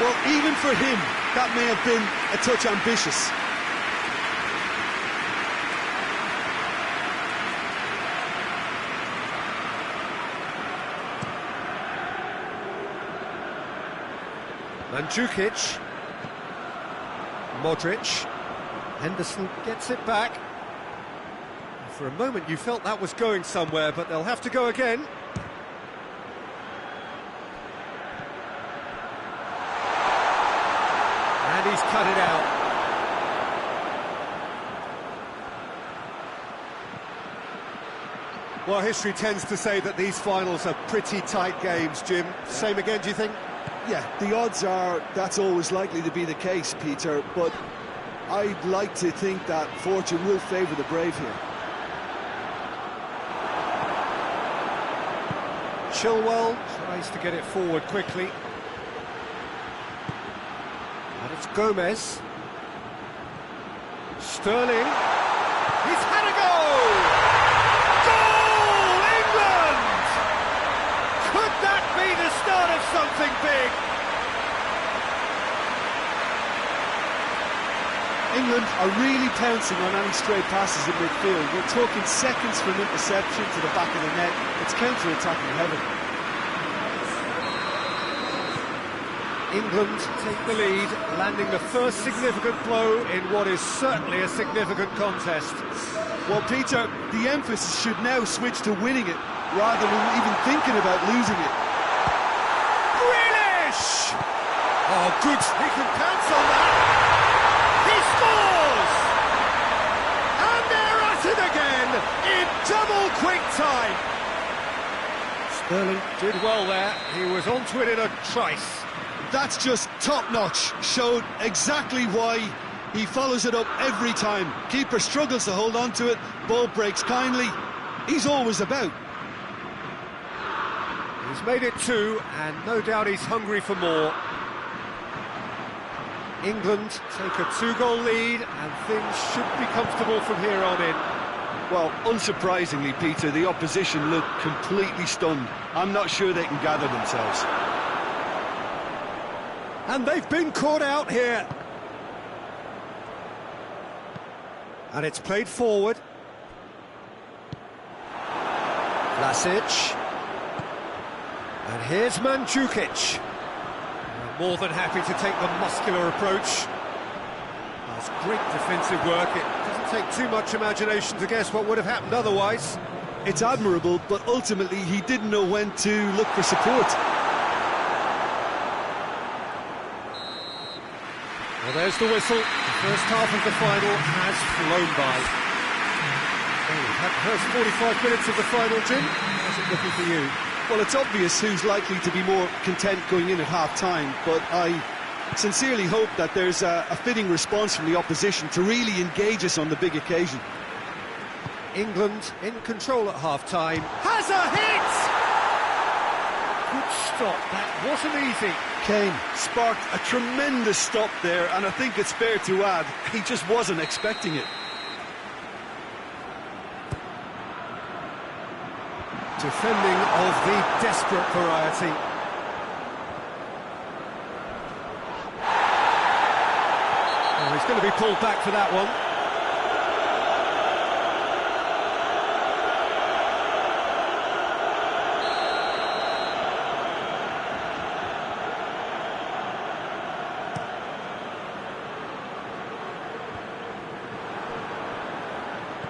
Well, even for him, that may have been a touch ambitious. Mandzukic. Modric. Henderson gets it back. For a moment you felt that was going somewhere, but they'll have to go again. And he's cut it out. Well, history tends to say that these finals are pretty tight games, Jim. Same again, do you think? Yeah, the odds are that's always likely to be the case, Peter, but I'd like to think that fortune will favour the brave here. Chilwell tries to get it forward quickly. And it's Gomez. Sterling. He's had a goal! Goal! England! Could that be the start of something big? England are really pouncing on any stray passes in midfield. We're talking seconds from interception to the back of the net. It's counter-attacking heaven. England take the lead, landing the first significant blow in what is certainly a significant contest. Well, Peter, the emphasis should now switch to winning it, rather than even thinking about losing it. Grealish! Oh, good. He can pounce on that. He scores! And they're at it again in double quick time. Sterling did well there. He was onto it in a trice. That's just top-notch. Showed exactly why he follows it up every time. Keeper struggles to hold on to it. Ball breaks kindly. He's always about. He's made it two, and no doubt he's hungry for more. England take a two-goal lead, and things should be comfortable from here on in. Well, unsurprisingly, Peter, the opposition look completely stunned. I'm not sure they can gather themselves. And they've been caught out here. And it's played forward. Vlasic. And here's Mandzukic. More than happy to take the muscular approach. That's great defensive work. It doesn't take too much imagination to guess what would have happened otherwise. It's admirable, but ultimately he didn't know when to look for support. Well, there's the whistle. The first half of the final has flown by. Oh, we've had the first 45 minutes of the final, Jim. How's it looking for you? Well, it's obvious who's likely to be more content going in at half-time, but I sincerely hope that there's a fitting response from the opposition to really engage us on the big occasion. England in control at half-time. Has a hit! Good stop, that wasn't easy. Kane Sparked a tremendous stop there, and I think it's fair to add, he just wasn't expecting it. Defending of the desperate variety. Oh, he's going to be pulled back for that one.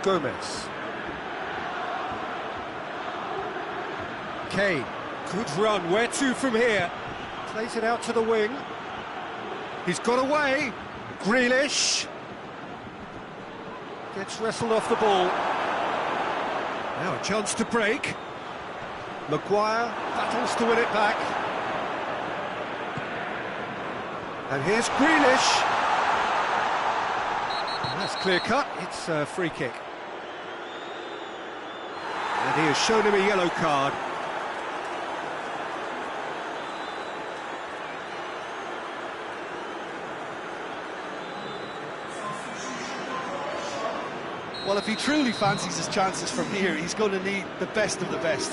Gomez. Kane, good run, where to from here? Plays it out to the wing. He's got away. Grealish. Gets wrestled off the ball. Now a chance to break. Maguire battles to win it back. And here's Grealish. And that's clear cut, it's a free kick. And he has shown him a yellow card. Well, if he truly fancies his chances from here, he's going to need the best of the best.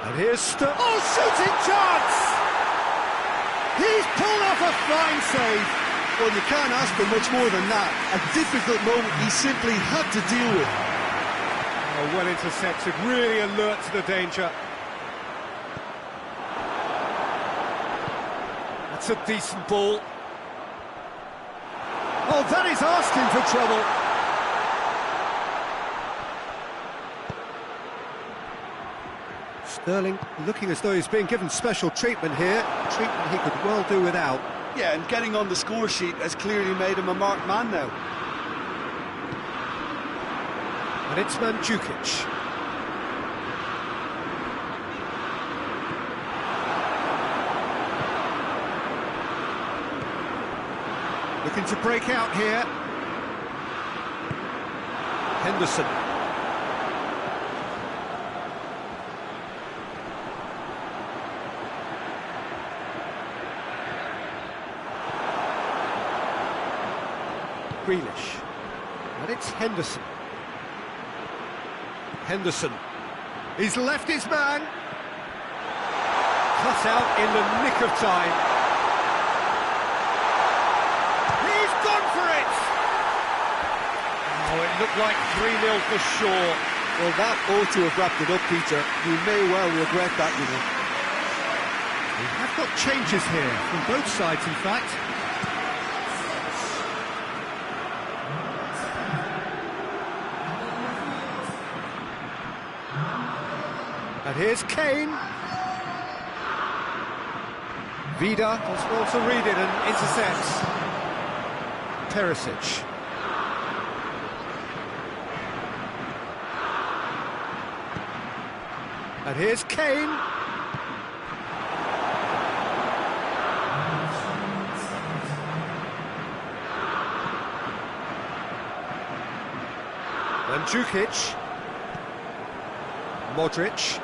And here's oh, shooting chance! He's pulled off a fine save. Well, you can't ask for much more than that. A difficult moment he simply had to deal with. Oh, well intercepted, really alert to the danger. That's a decent ball. Oh, that is asking for trouble. Sterling looking as though he's being given special treatment here, treatment he could well do without. Yeah, and getting on the score sheet has clearly made him a marked man now. And it's Mandzukic. Looking to break out here. Henderson. Grealish. And it's Henderson. Henderson. He's left his man. Cut out in the nick of time. He's gone for it! Oh, it looked like 3-0 for sure. Well, that ought to have wrapped it up, Peter. You may well regret that, you know. We have got changes here, from both sides, in fact. And here's Kane. Vida does well to read it and intercepts. Perisic. And here's Kane. Mandzukic. Modric.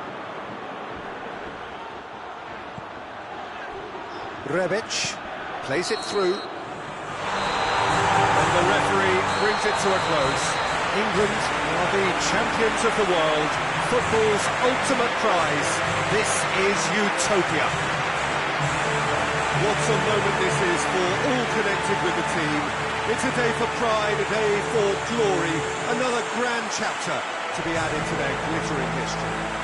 Rebic plays it through. And the referee brings it to a close. England are the champions of the world. Football's ultimate prize. This is utopia. What a moment this is for all connected with the team. It's a day for pride, a day for glory. Another grand chapter to be added to their glittering history.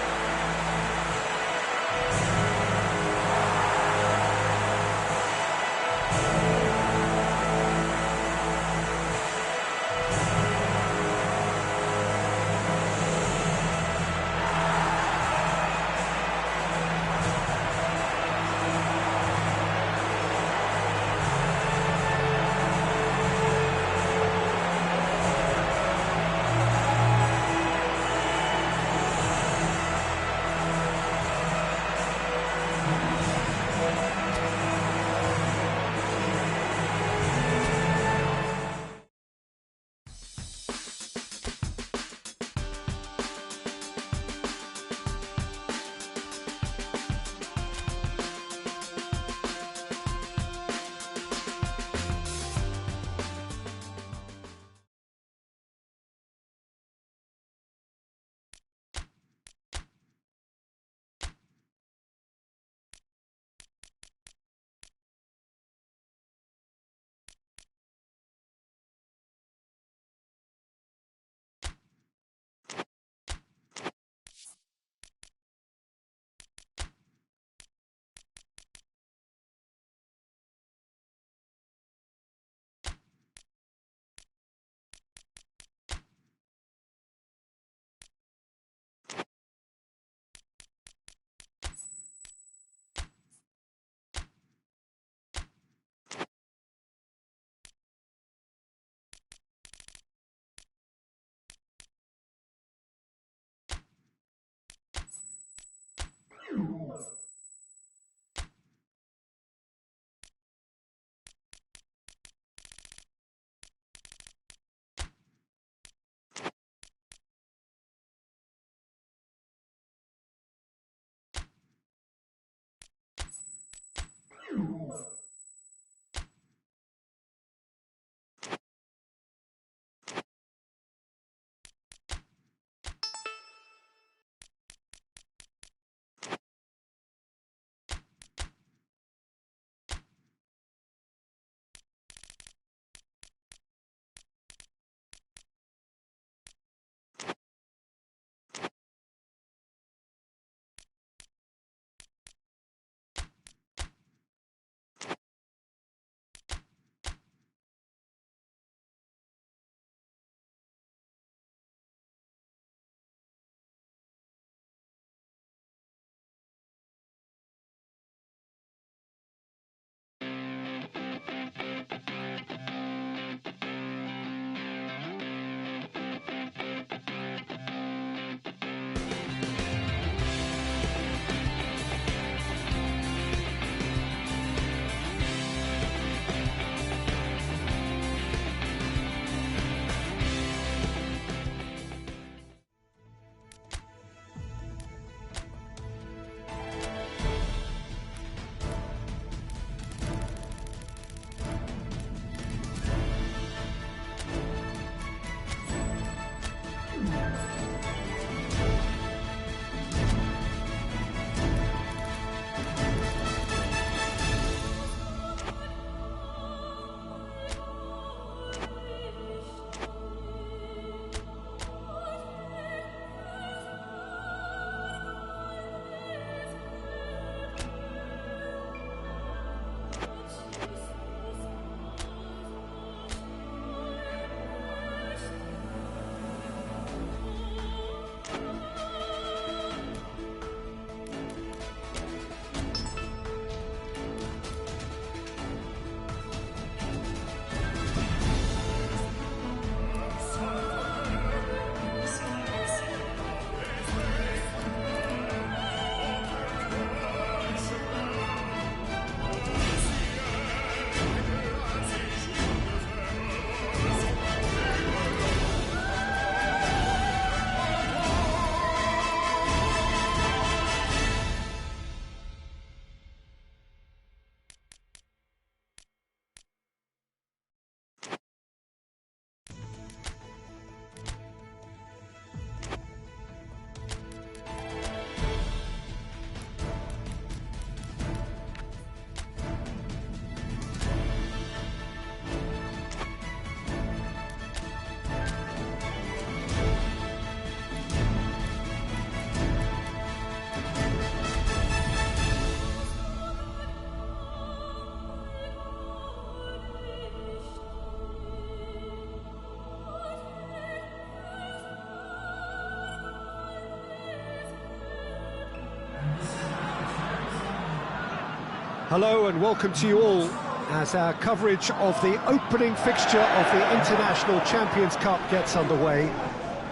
Hello and welcome to you all as our coverage of the opening fixture of the International Champions Cup gets underway.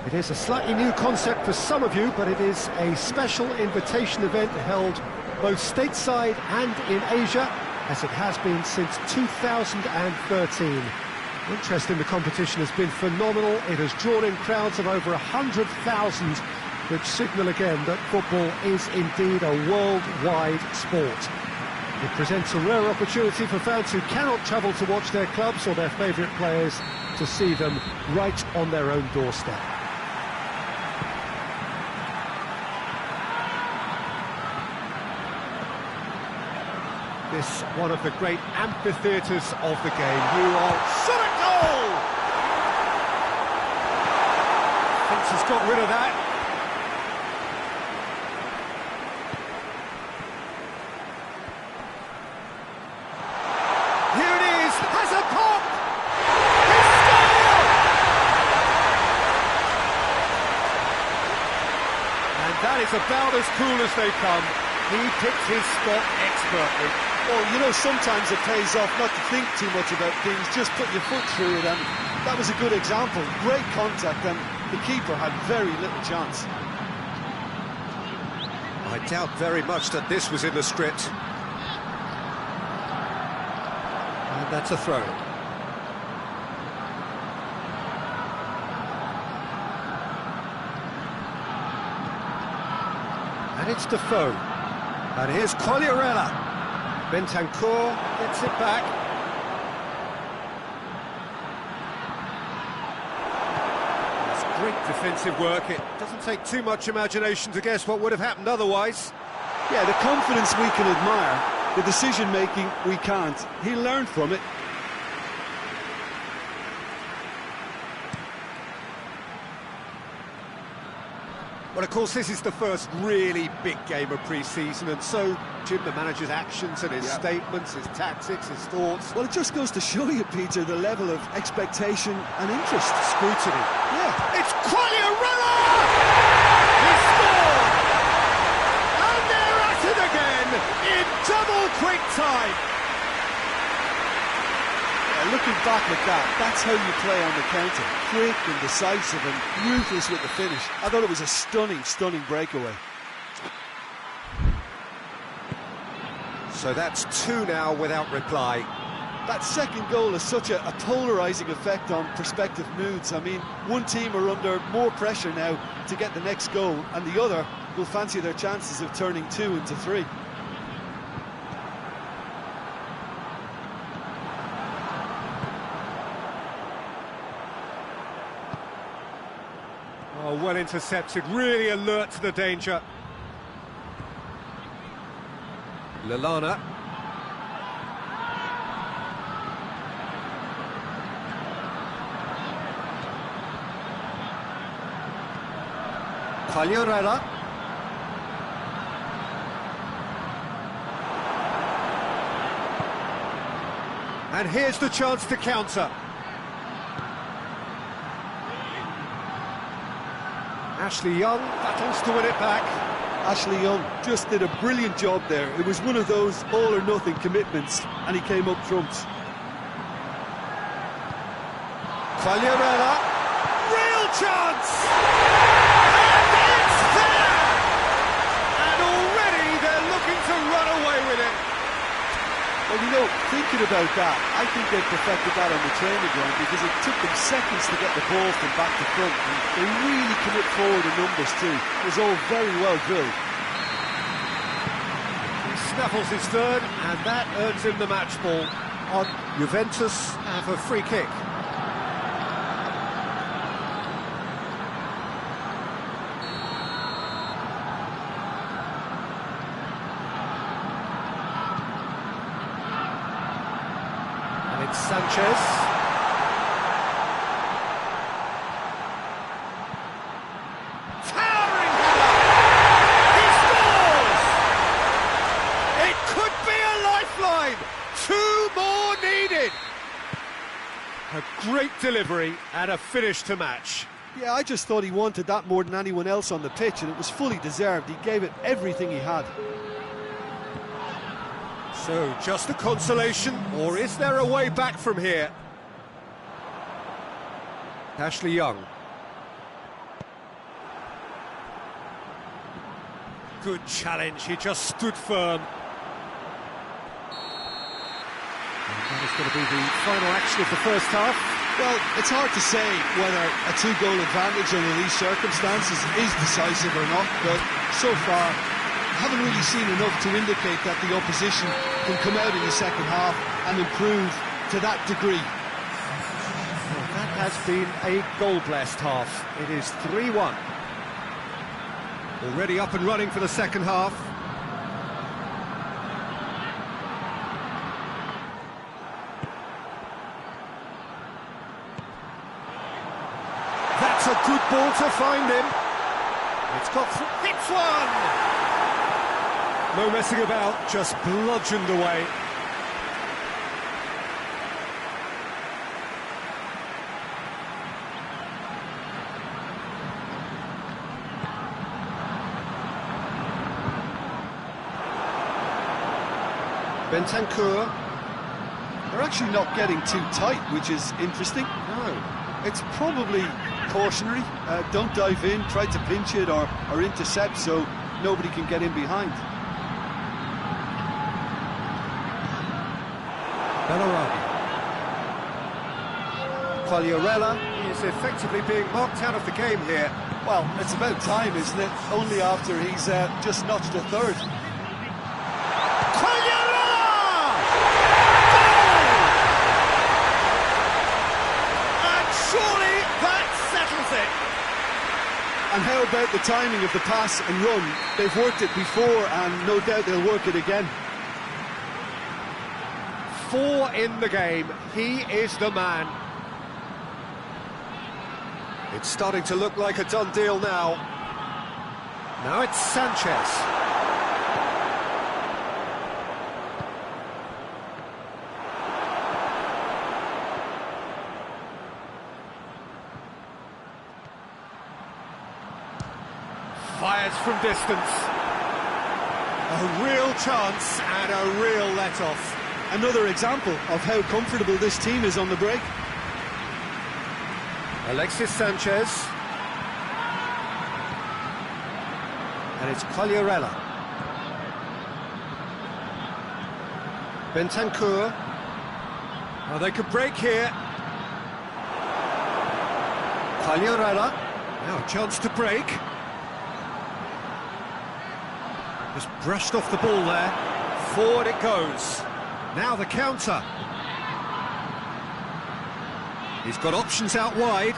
It is a slightly new concept for some of you, but it is a special invitation event held both stateside and in Asia, as it has been since 2013. Interest in the competition has been phenomenal. It has drawn in crowds of over 100,000, which signal again that football is indeed a worldwide sport. It presents a rare opportunity for fans who cannot travel to watch their clubs or their favourite players to see them right on their own doorstep. This one of the great amphitheatres of the game. You are shot at goal! Fence has got rid of that. Here it is, has a pop! He scored! And that is about as cool as they come. He picked his spot expertly. Well, you know, sometimes it pays off not to think too much about things, just put your foot through it, and that was a good example. Great contact, and the keeper had very little chance. I doubt very much that this was in the script. And that's a throw. And it's Defoe. And here's Quagliarella. Bentancur gets it back. That's great defensive work. It doesn't take too much imagination to guess what would have happened otherwise. Yeah, the confidence we can admire, the decision-making we can't. He learned from it. Well, of course, this is the first really big game of pre-season, and so, Jim, the manager's actions and his statements, his tactics, his thoughts... Well, it just goes to show you, Peter, the level of expectation and interest. Scrutiny. Yeah. It's Quagliarella! He scored! And they're at it again in double quick time! Looking back at that, that's how you play on the counter. Quick and decisive and ruthless with the finish. I thought it was a stunning, stunning breakaway. So that's 2 now without reply. That second goal has such a polarising effect on prospective moods. I mean, one team are under more pressure now to get the next goal, and the other will fancy their chances of turning 2 into 3. Oh, well intercepted, really alert to the danger. Lallana. Quagliarella. And here's the chance to counter. Ashley Young battles to win it back. Ashley Young just did a brilliant job there. It was one of those all-or-nothing commitments, and he came up trumps. Quagliarella, real chance! And it's there! And already they're looking to run away with it. Well, you know, thinking about that, I think they perfected that on the training ground because it took them seconds to get the ball from back to front. And they really commit forward in numbers too. It was all very well drilled. He snaffles his third, and that earns him the match ball. On Juventus have a free kick. Sanchez. Towering header! He scores! It could be a lifeline! 2 more needed! A great delivery and a finish to match. Yeah, I just thought he wanted that more than anyone else on the pitch, and it was fully deserved. He gave it everything he had. So, just a consolation, or is there a way back from here? Ashley Young. Good challenge, he just stood firm. And that is going to be the final action of the first half. Well, it's hard to say whether a two-goal advantage under these circumstances is decisive or not, but so far, I haven't really seen enough to indicate that the opposition can come out in the second half and improve to that degree. Well, that has been a goal-blessed half. It is 3-1. Already up and running for the second half. That's a good ball to find him. It's got hits one. No messing about, just bludgeoned away. Bentancur. They're actually not getting too tight, which is interesting. No. It's probably cautionary. Don't dive in, try to pinch it or intercept so nobody can get in behind. Bellarabi. Quagliarella is effectively being marked out of the game here. Well, it's about time, isn't it? Only after he's just notched a third. And how about the timing of the pass and run? They've worked it before and no doubt they'll work it again. 4 in the game, he is the man. It's starting to look like a done deal now. Now it's Sanchez. Fires from distance. A real chance and a real let-off. Another example of how comfortable this team is on the break. Alexis Sanchez. And it's Quagliarella. Bentancur. Oh, they could break here. Quagliarella. Now a chance to break. Just brushed off the ball there. Forward it goes. Now the counter. He's got options out wide.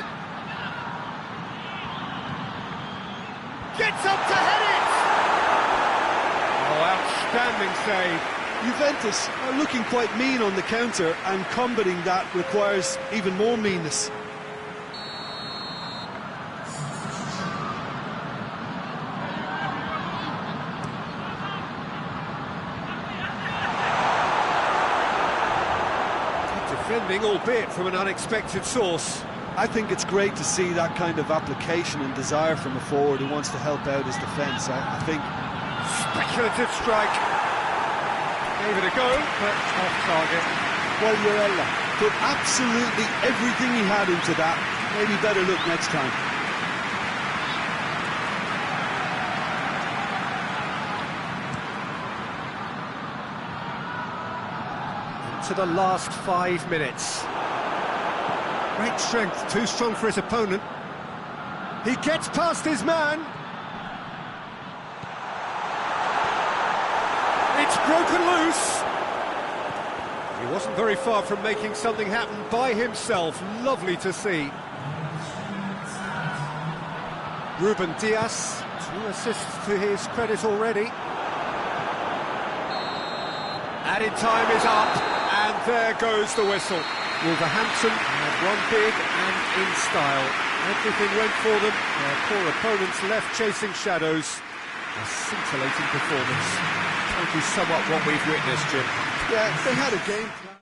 Gets up to head it! Oh, outstanding save. Juventus are looking quite mean on the counter, and combating that requires even more meanness. Defending, albeit from an unexpected source. I think it's great to see that kind of application and desire from a forward who wants to help out his defence. I think... Speculative strike. Gave it a go, but off target. Quagliarella put absolutely everything he had into that. Maybe better look next time. To the last 5 minutes. Great strength, too strong for his opponent. He gets past his man. It's broken loose. He wasn't very far from making something happen by himself. Lovely to see. Ruben Dias, 2 assists to his credit already. Added time is up. And there goes the whistle. Wolverhampton had won big and in style. Everything went for them. Their poor opponents left chasing shadows. A scintillating performance. Totally sum up what we've witnessed, Jim. Yeah, they had a game plan.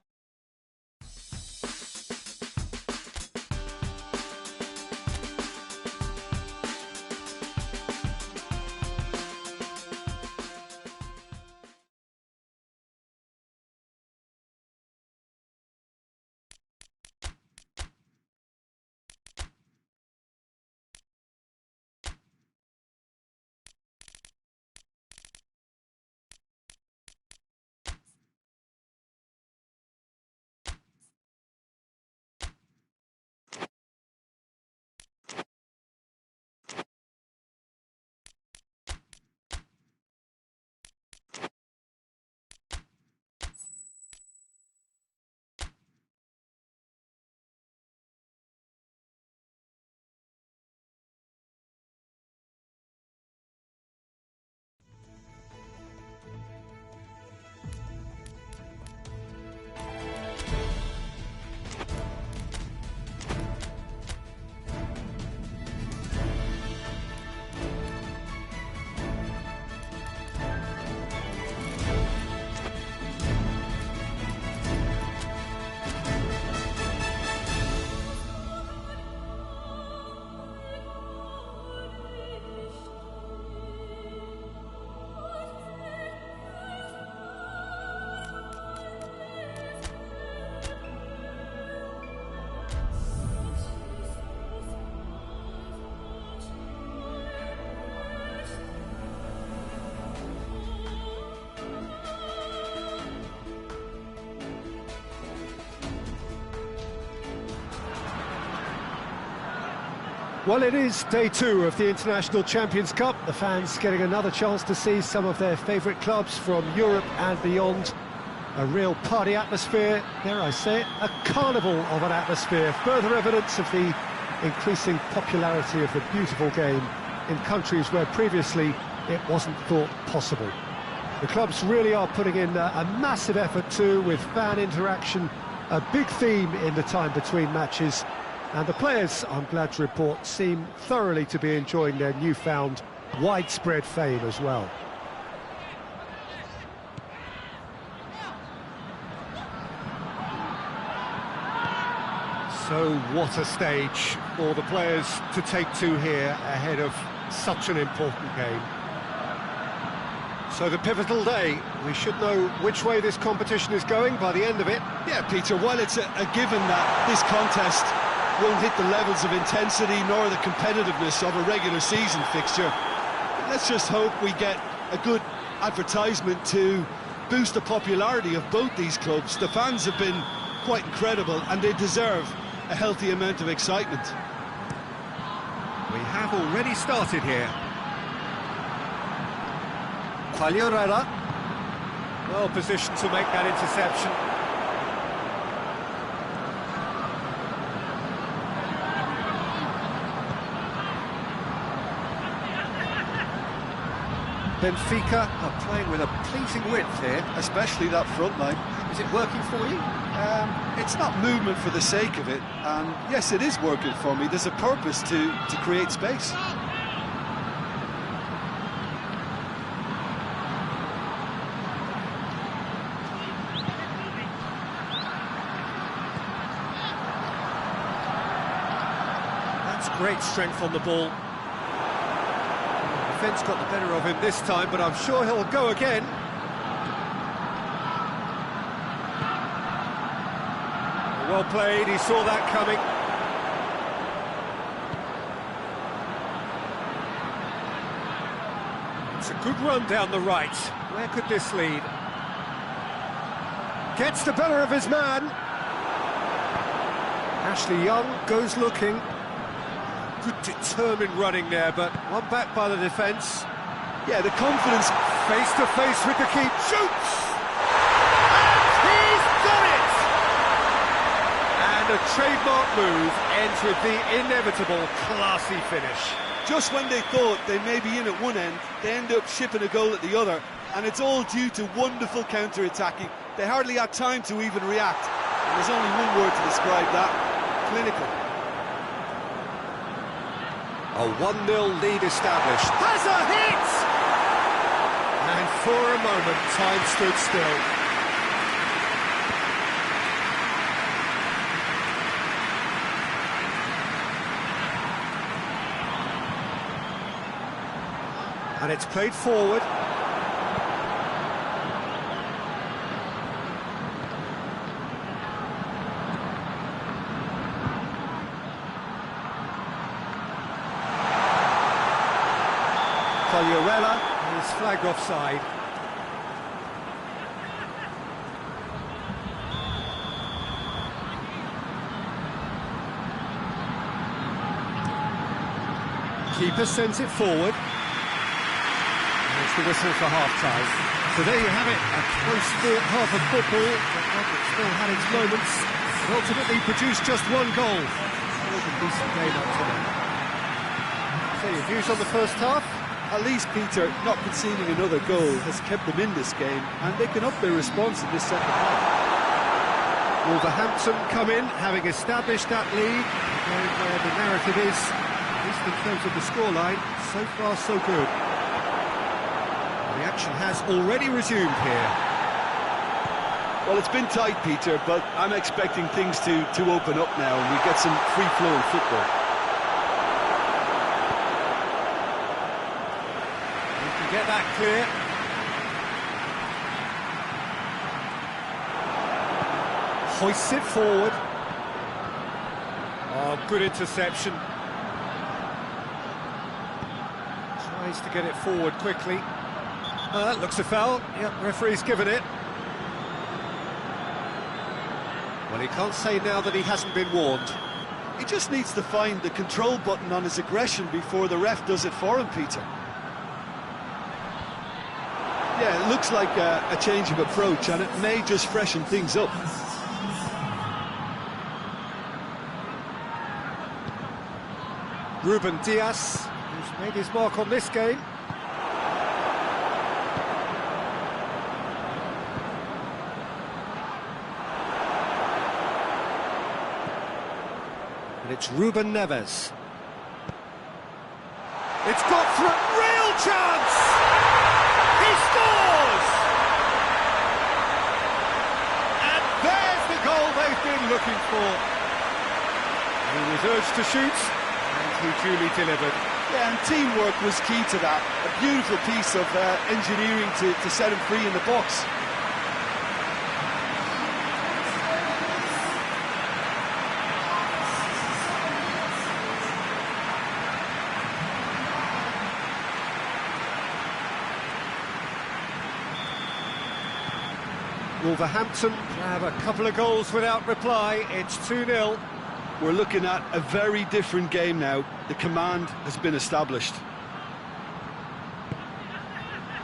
Well, it is day 2 of the International Champions Cup. The fans getting another chance to see some of their favourite clubs from Europe and beyond. A real party atmosphere, dare I say it, a carnival of an atmosphere. Further evidence of the increasing popularity of the beautiful game in countries where previously it wasn't thought possible. The clubs really are putting in a massive effort too, with fan interaction, a big theme in the time between matches. And the players, I'm glad to report, seem thoroughly to be enjoying their newfound widespread fame as well. So what a stage for the players to take to here ahead of such an important game. So the pivotal day, we should know which way this competition is going by the end of it. Yeah, Peter, while it's a given that this contest won't hit the levels of intensity nor the competitiveness of a regular season fixture, let's just hope we get a good advertisement to boost the popularity of both these clubs. The fans have been quite incredible and they deserve a healthy amount of excitement. We have already started here. Quagliarella, well positioned to make that interception. Benfica are playing with a pleasing width here. Especially that front line. Is it working for you? It's not movement for the sake of it, and yes, it is working for me. There's a purpose to create space. That's great strength on the ball. Defence got the better of him this time, but I'm sure he'll go again. Well played, he saw that coming. It's a good run down the right. Where could this lead? Gets the better of his man. Ashley Young goes looking. Good determined running there, but one back by the defence. Yeah, the confidence. Face to face with the keeper. Shoots! And he's done it! And a trademark move ends with the inevitable classy finish. Just when they thought they may be in at one end, they end up shipping a goal at the other, and it's all due to wonderful counter-attacking. They hardly had time to even react, and there's only one word to describe that: clinical. A 1-0 lead established. Has a hit! And for a moment, time stood still. And it's played forward. Quagliarella is flagged offside. Keeper sends it forward. And it's the whistle for half-time. So there you have it, a close-fought half of football, but one that still had its moments, and ultimately produced just one goal. It was a decent game up to now. So your views on the first half? At least, Peter, not conceding another goal has kept them in this game, and they can up their response in this second half. Wolverhampton come in, having established that lead, going where the narrative is, at least in terms of the scoreline, so far so good. The action has already resumed here. Well, it's been tight, Peter, but I'm expecting things to open up now, and we get some free-flowing football. Get that clear. Hoists it forward. Oh, good interception. Tries to get it forward quickly. That looks a foul. Yep, referee's given it. Well, he can't say now that he hasn't been warned. He just needs to find the control button on his aggression before the ref does it for him, Peter. Yeah, it looks like a change of approach, and it may just freshen things up. Ruben Diaz, who's made his mark on this game. And it's Ruben Neves. It's got through. Real chance! He scores! And there's the goal they've been looking for. He was urged to shoot, and he duly delivered. Yeah, and teamwork was key to that. A beautiful piece of engineering to set him free in the box. Wolverhampton have a couple of goals without reply. It's 2-0. We're looking at a very different game now. The command has been established.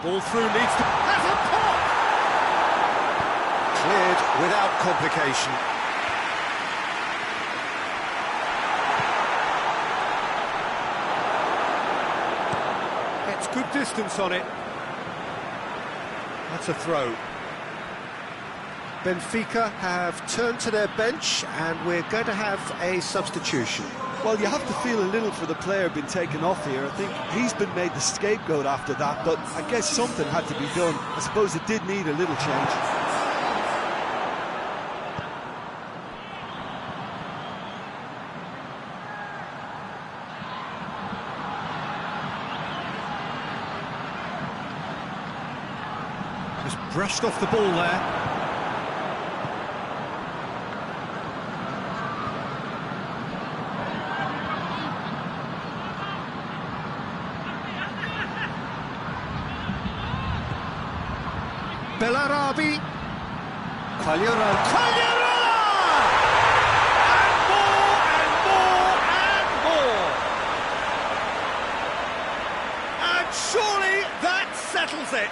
Ball through needs to... Has a pop! Cleared without complication. Gets good distance on it. That's a throw. Benfica have turned to their bench, and we're going to have a substitution. Well, you have to feel a little for the player being taken off here. I think he's been made the scapegoat after that, but I guess something had to be done. I suppose it did need a little change. Just brushed off the ball there. Bellarabi, Quagliarella, and more, and more, and more. And surely that settles it.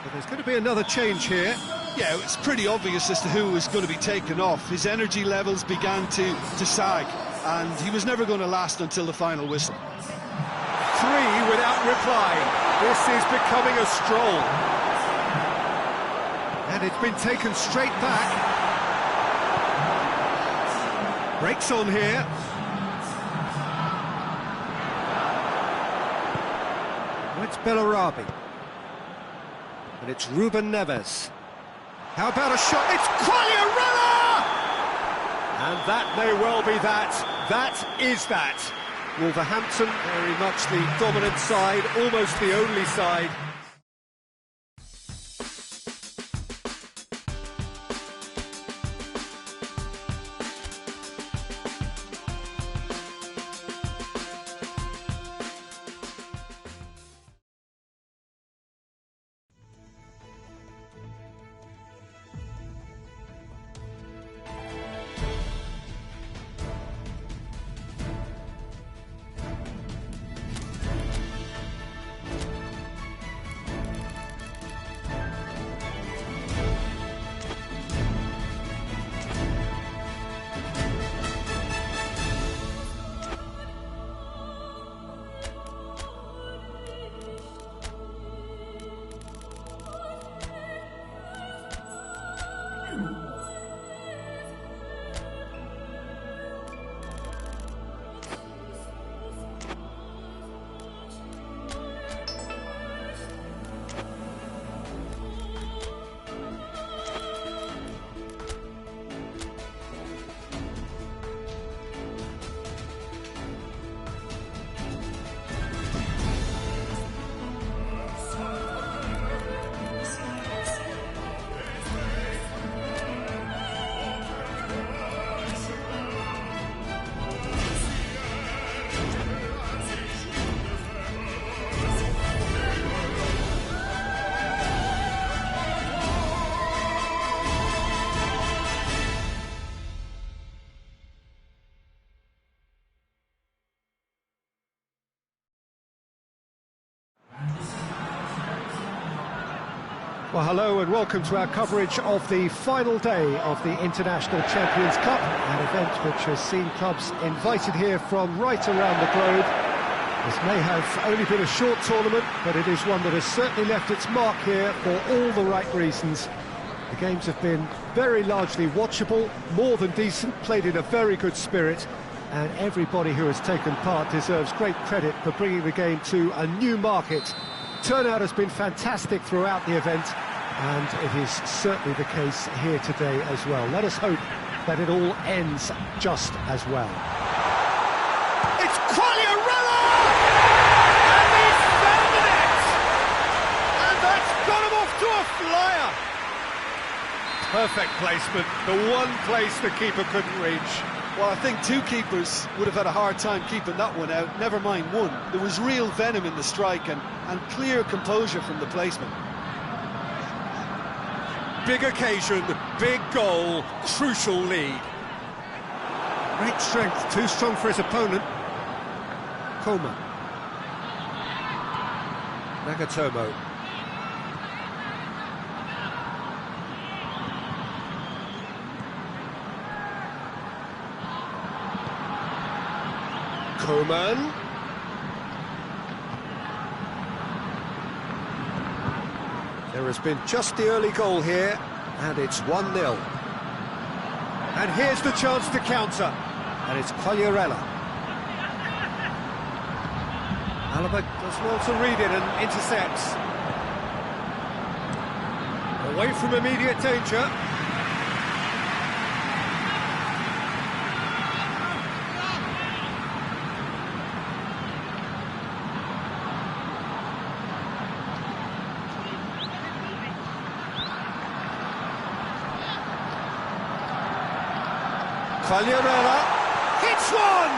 But there's going to be another change here. Yeah, it's pretty obvious as to who was going to be taken off. His energy levels began to sag, and he was never going to last until the final whistle. 3 without reply. This is becoming a stroll. And it's been taken straight back. Breaks on here. Well, it's Bellarabi. And it's Ruben Neves. How about a shot? It's Quagliarella! And that may well be that. That is that. Wolverhampton, very much the dominant side, almost the only side. Well, hello and welcome to our coverage of the final day of the International Champions Cup, an event which has seen clubs invited here from right around the globe. This may have only been a short tournament, but it is one that has certainly left its mark here for all the right reasons. The games have been very largely watchable, more than decent, played in a very good spirit, and everybody who has taken part deserves great credit for bringing the game to a new market. Turnout has been fantastic throughout the event, and it is certainly the case here today as well. Let us hope that it all ends just as well. It's Quagliarella! And he's found the net! And that's got him off to a flyer! Perfect placement, the one place the keeper couldn't reach. Well, I think two keepers would have had a hard time keeping that one out, never mind one. There was real venom in the strike and clear composure from the placement. Big occasion, big goal, crucial lead. Great strength, too strong for his opponent. Coleman. Nagatomo. Coleman. There has been just the early goal here, and it's 1-0. And here's the chance to counter, and it's Quagliarella. Alaba does well to read it and intercepts. Away from immediate danger. Quagliarella hits one!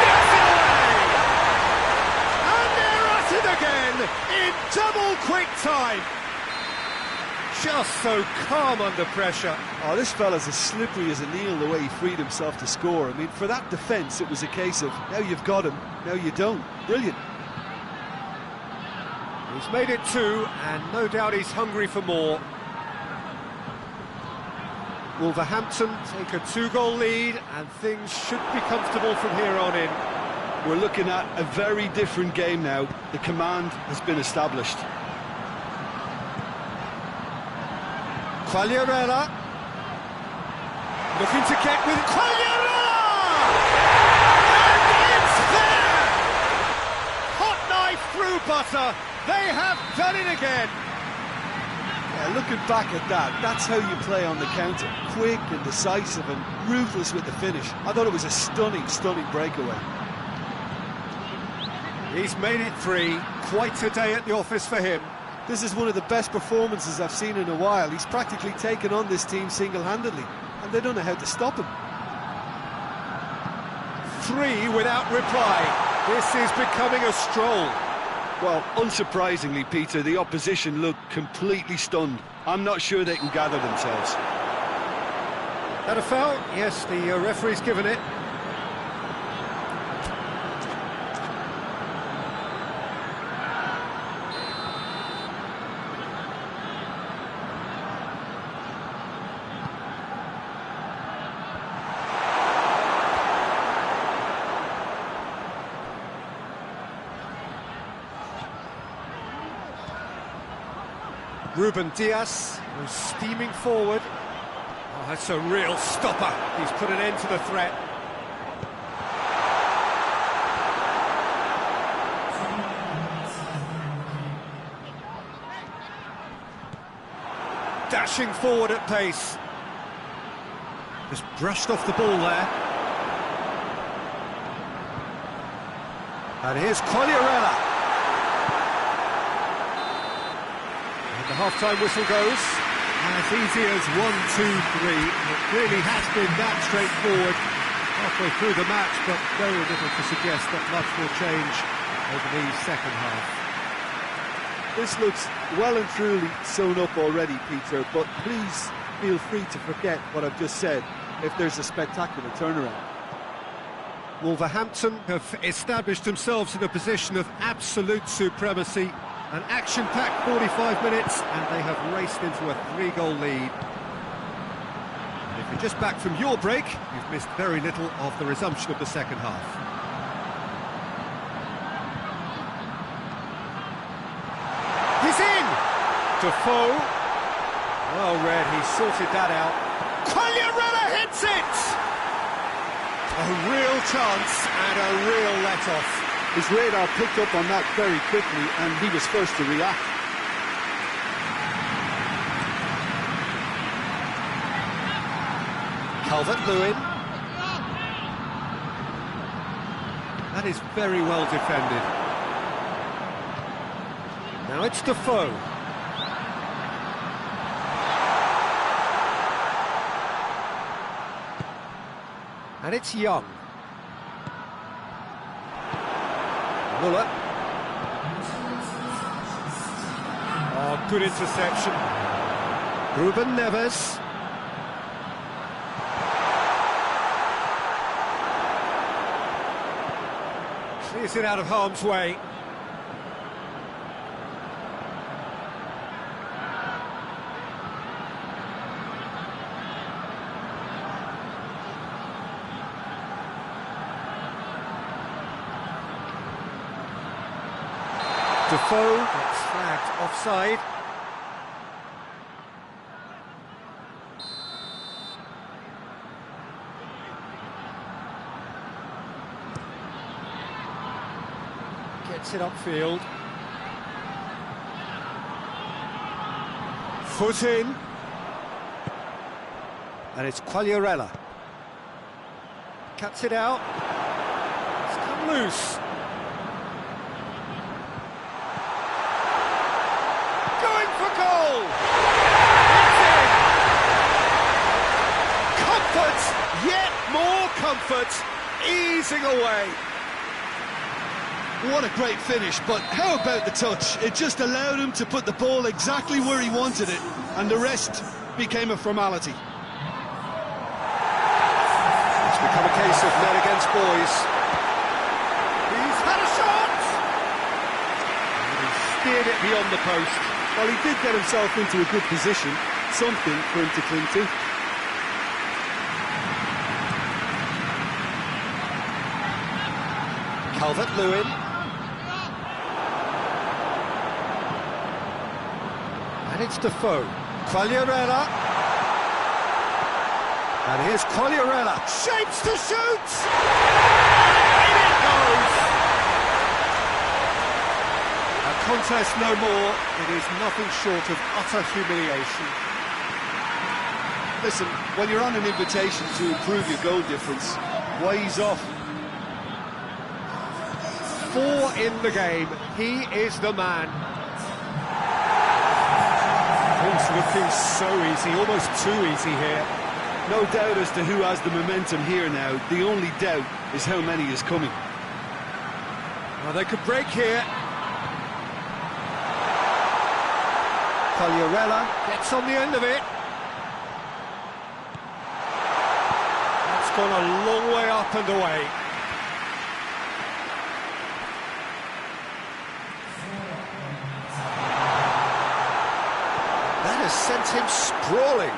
Sticks it away! And they're at it again in double quick time. Just so calm under pressure. Oh, this fella's as slippery as a needle the way he freed himself to score. I mean, for that defence, it was a case of, now you've got him, now you don't. Brilliant. He's made it two, and no doubt he's hungry for more. Wolverhampton take a 2-goal lead, and things should be comfortable from here on in. We're looking at a very different game now. The command has been established. Quagliarella looking to get with Quagliarella! And it's there! Hot knife through butter. They have done it again. Yeah, looking back at that, that's how you play on the counter. Quick and decisive and ruthless with the finish. I thought it was a stunning, stunning breakaway. He's made it three. Quite a day at the office for him. This is one of the best performances I've seen in a while. He's practically taken on this team single-handedly, and they don't know how to stop him. Three without reply. This is becoming a stroll. Well, unsurprisingly, Peter, the opposition look completely stunned. I'm not sure they can gather themselves. That a foul? Yes, the referee's given it. Ruben Diaz, who's steaming forward. Oh, that's a real stopper. He's put an end to the threat. Dashing forward at pace. Just brushed off the ball there. And here's Quagliarella. The half-time whistle goes. As easy as 1, 2, 3. It really has been that straightforward halfway through the match, but very little to suggest that much will change over the second half. This looks well and truly sewn up already, Peter, but please feel free to forget what I've just said if there's a spectacular turnaround. Wolverhampton have established themselves in a position of absolute supremacy. An action-packed 45 minutes, and they have raced into a 3-goal lead. And if you're just back from your break, you've missed very little of the resumption of the second half. He's in! Defoe. Well read, he sorted that out. Quagliarella hits it! A real chance and a real let-off. His radar picked up on that very quickly, and he was first to react. Calvert-Lewin. That is very well defended. Now it's Defoe. And it's Young. Muller. Oh, good interception. Ruben Neves. Clears it out of harm's way. Defoe gets flagged offside. Gets it upfield. Foot in. And it's Quagliarella. Cuts it out. It's come loose. Goal! It's in! Comfort, yet more comfort, easing away. What a great finish, but how about the touch? It just allowed him to put the ball exactly where he wanted it, and the rest became a formality. It's become a case of men against boys. He's had a shot! And he steered it beyond the post. Well, he did get himself into a good position, something for him to cling to. Calvert-Lewin. And it's Defoe. Quagliarella. And here's Quagliarella. Shapes to shoot! And in it goes! Contest no more, it is nothing short of utter humiliation. Listen, when you're on an invitation to improve your goal difference, why ease off? 4 in the game, he is the man. Things looking so easy, almost too easy here. No doubt as to who has the momentum here now. The only doubt is how many is coming. Well, they could break here. Quagliarella gets on the end of it. That's gone a long way up and away. That has sent him sprawling.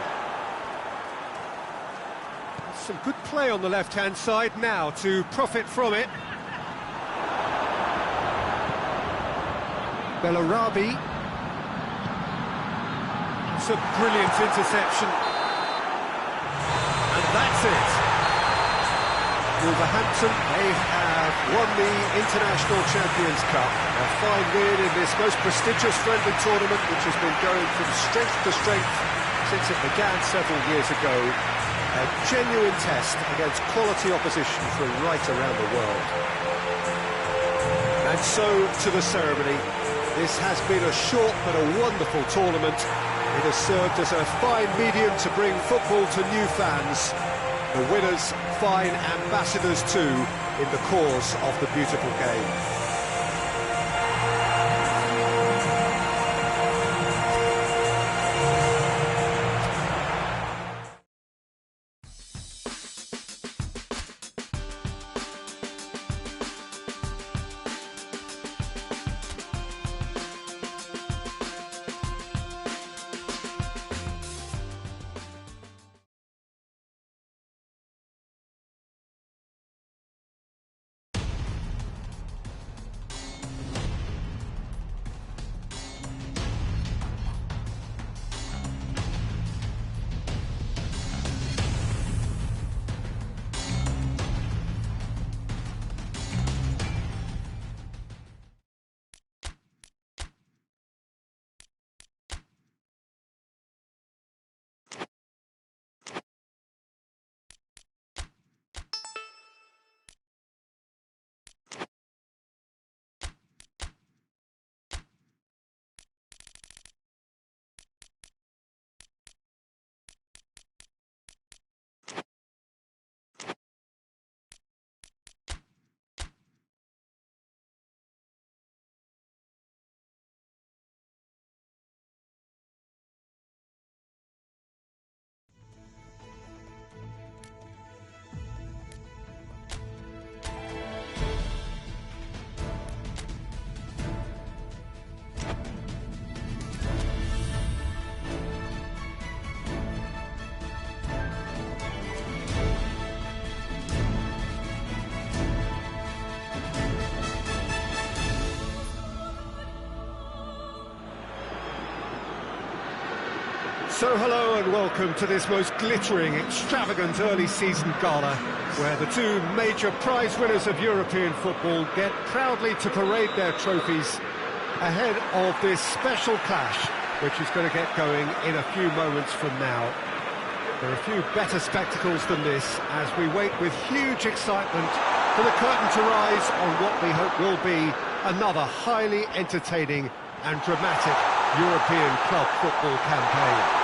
Some good play on the left-hand side now to profit from it. Bellarabi. It's a brilliant interception. And that's it. Wolverhampton, they have won the International Champions Cup. A fine win in this most prestigious friendly tournament, which has been going from strength to strength since it began several years ago. A genuine test against quality opposition from right around the world. And so to the ceremony. This has been a short but a wonderful tournament. It has served as a fine medium to bring football to new fans. The winners, fine ambassadors too, in the cause of the beautiful game. So hello and welcome to this most glittering, extravagant early season gala, where the two major prize winners of European football get proudly to parade their trophies ahead of this special clash, which is going to get going in a few moments from now. There are a few better spectacles than this as we wait with huge excitement for the curtain to rise on what we hope will be another highly entertaining and dramatic European club football campaign.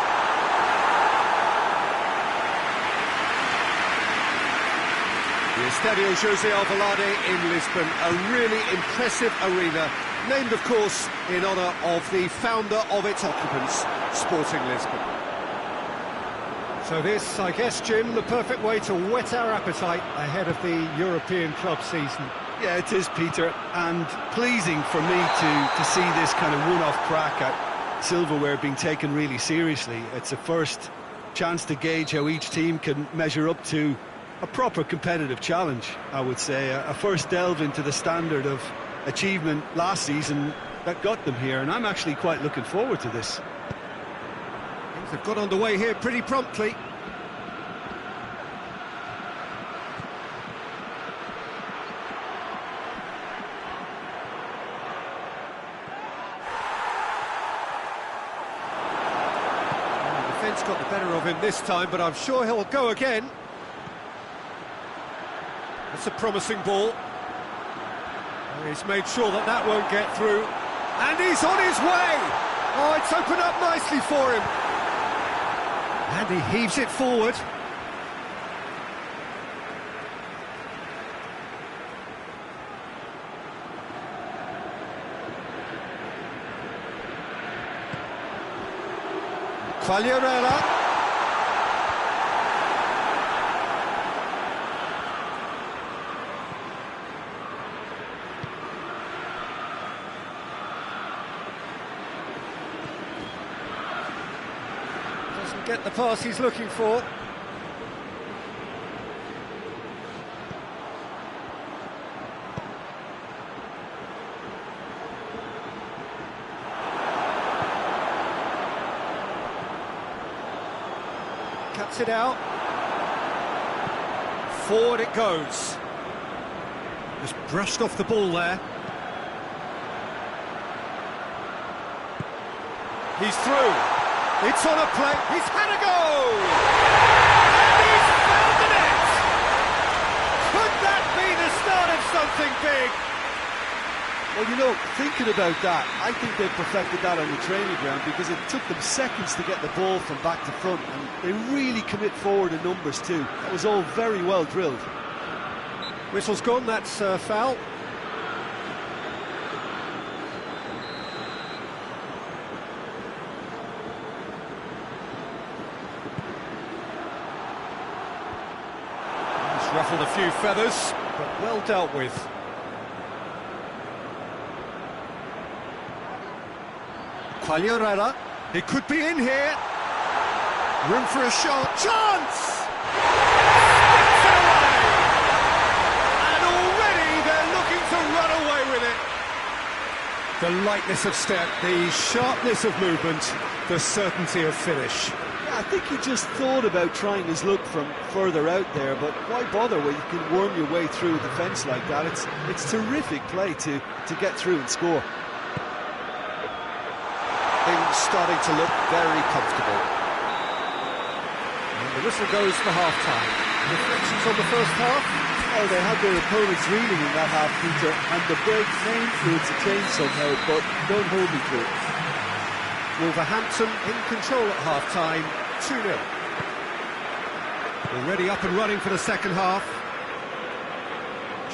The Estadio José Alvalade in Lisbon, a really impressive arena, named of course in honour of the founder of its occupants, Sporting Lisbon. So this, I guess, Jim, the perfect way to whet our appetite ahead of the European club season. Yeah, it is, Peter, and pleasing for me to see this kind of one-off crack at silverware being taken really seriously. It's a first chance to gauge how each team can measure up to a proper competitive challenge, I would say. A first delve into the standard of achievement last season that got them here, and I'm actually quite looking forward to this. Things have got underway here pretty promptly. The defence got the better of him this time, but I'm sure he'll go again. It's a promising ball. He's made sure that that won't get through. And he's on his way! Oh, it's opened up nicely for him. And he heaves it forward. Quagliarella. Get the pass he's looking for. Cuts it out. Forward it goes. Just brushed off the ball there. He's through. It's on a plate, he's had a go! And he's found the net! Could that be the start of something big? Well, you know, thinking about that, I think they perfected that on the training ground because it took them seconds to get the ball from back to front, and they really commit forward in numbers too. That was all very well drilled. Whistle's gone, that's foul. Ruffled a few feathers, but well dealt with. Quagliarella, it could be in here. Room for a shot. Chance! Sticks it away! And already they're looking to run away with it. The lightness of step, the sharpness of movement, the certainty of finish. I think he just thought about trying his luck from further out there, but why bother when you can worm your way through a defence like that? It's terrific play to get through and score. Things starting to look very comfortable. And the whistle goes for half-time. Reflections on the first half? Oh, they had their opponents reeling in that half, Peter, and the break may influence a change somehow, but don't hold me to it. Wolverhampton in control at half-time, 2-0. Already up and running for the second half.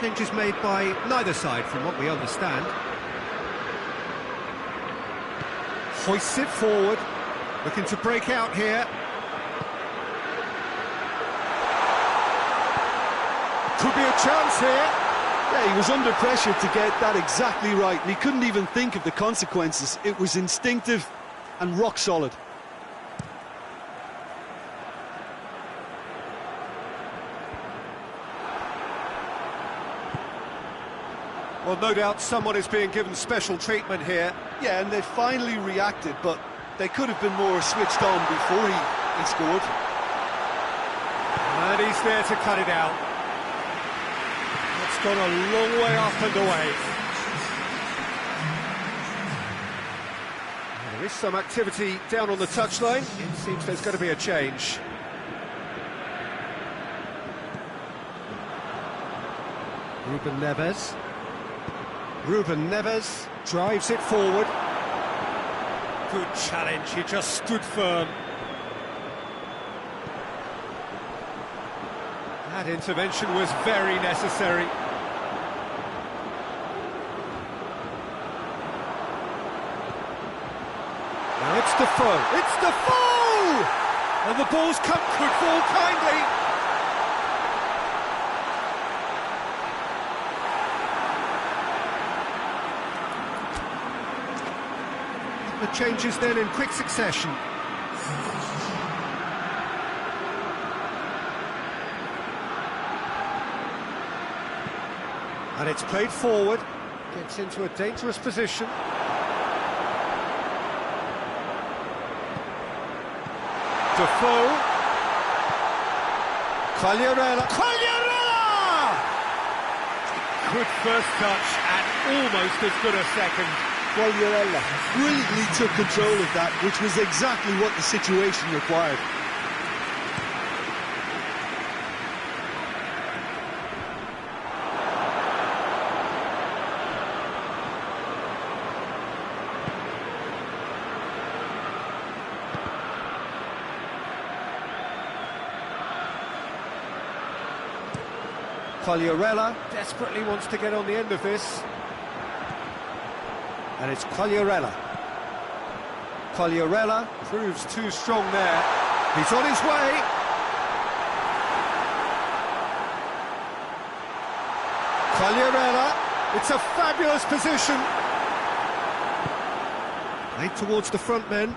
Changes made by neither side from what we understand. Hoists it forward, looking to break out here. Could be a chance here. Yeah, he was under pressure to get that exactly right, and he couldn't even think of the consequences. It was instinctive and rock solid. Well, no doubt someone is being given special treatment here. Yeah, and they finally reacted, but They could have been more switched on before he scored. And he's there to cut it out. It's gone a long way up and away. There is some activity down on the touchline. It seems there's going to be a change. Ruben Neves. Ruben Neves drives it forward. Good challenge, he just stood firm. That intervention was very necessary. Now it's Defoe. It's Defoe! And the ball's could fall kindly. The changes then in quick succession. And it's played forward, gets into a dangerous position. Defoe. Quagliarella. Good first touch and almost as good a second. Quagliarella brilliantly took control of that, which was exactly what the situation required. Quagliarella desperately wants to get on the end of this. And it's Quagliarella. Quagliarella proves too strong there. He's on his way. Quagliarella. It's a fabulous position. Played towards the front men.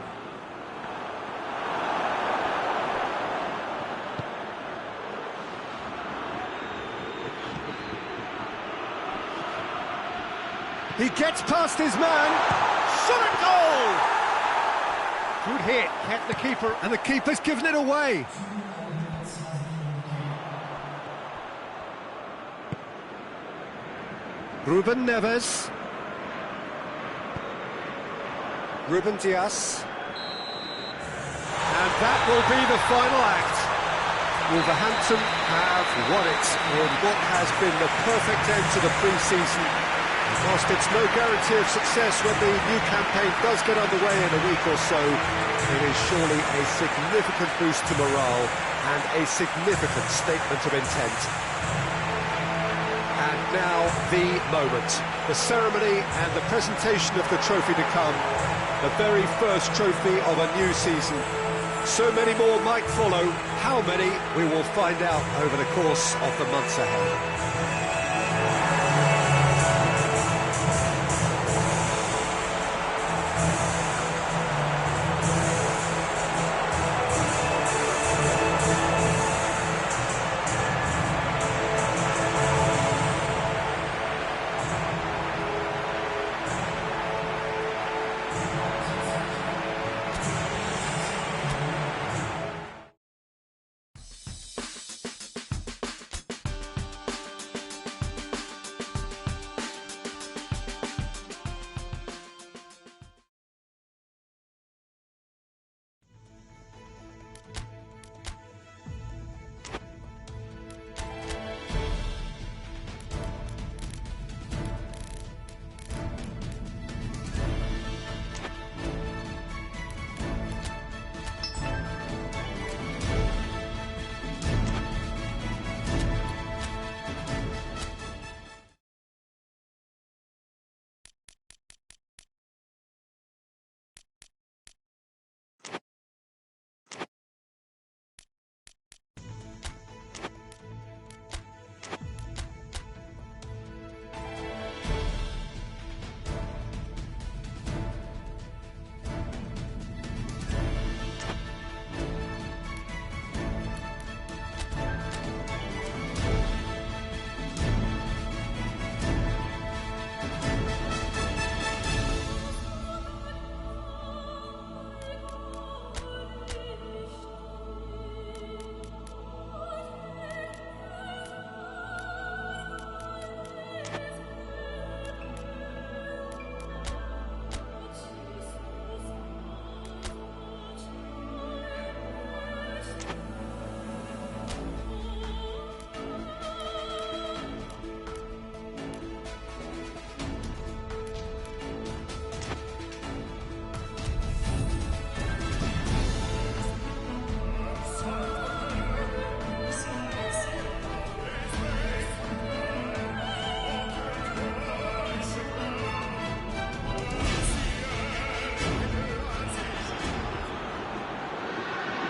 He gets past his man. Shot at goal! Good hit, kept the keeper, and the keeper's given it away. Ruben Neves. Ruben Dias. And that will be the final act. Wolverhampton have won it in what has been the perfect end to the pre-season. Whilst it's no guarantee of success when the new campaign does get underway in a week or so, it is surely a significant boost to morale and a significant statement of intent. And now the moment, the ceremony and the presentation of the trophy to come, the very first trophy of a new season. So many more might follow. How many, we will find out over the course of the months ahead.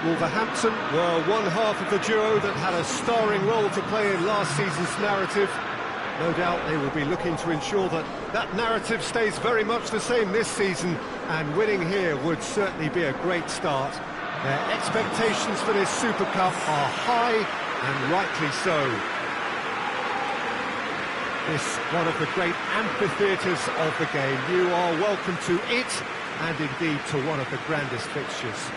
Wolverhampton were one half of the duo that had a starring role to play in last season's narrative. No doubt they will be looking to ensure that that narrative stays very much the same this season, and winning here would certainly be a great start. Their expectations for this Super Cup are high, and rightly so. This one of the great amphitheatres of the game. You are welcome to it, and indeed to one of the grandest fixtures.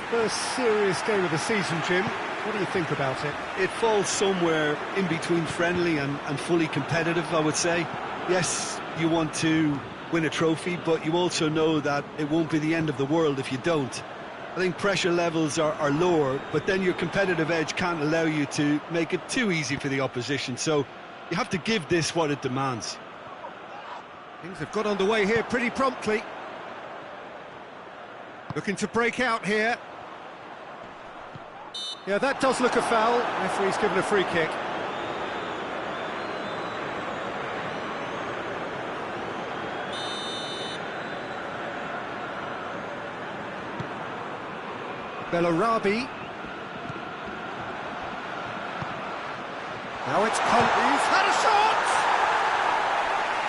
First serious game of the season, Jim. What do you think about it? It falls somewhere in between friendly and fully competitive, I would say. Yes, you want to win a trophy, but you also know that it won't be the end of the world if you don't. I think pressure levels are lower, but then your competitive edge can't allow you to make it too easy for the opposition, so you have to give this what it demands. Things have got underway here pretty promptly. Looking to break out here. Yeah, that does look a foul. Referee's given a free kick. Bellarabi. Now it's He's had a shot!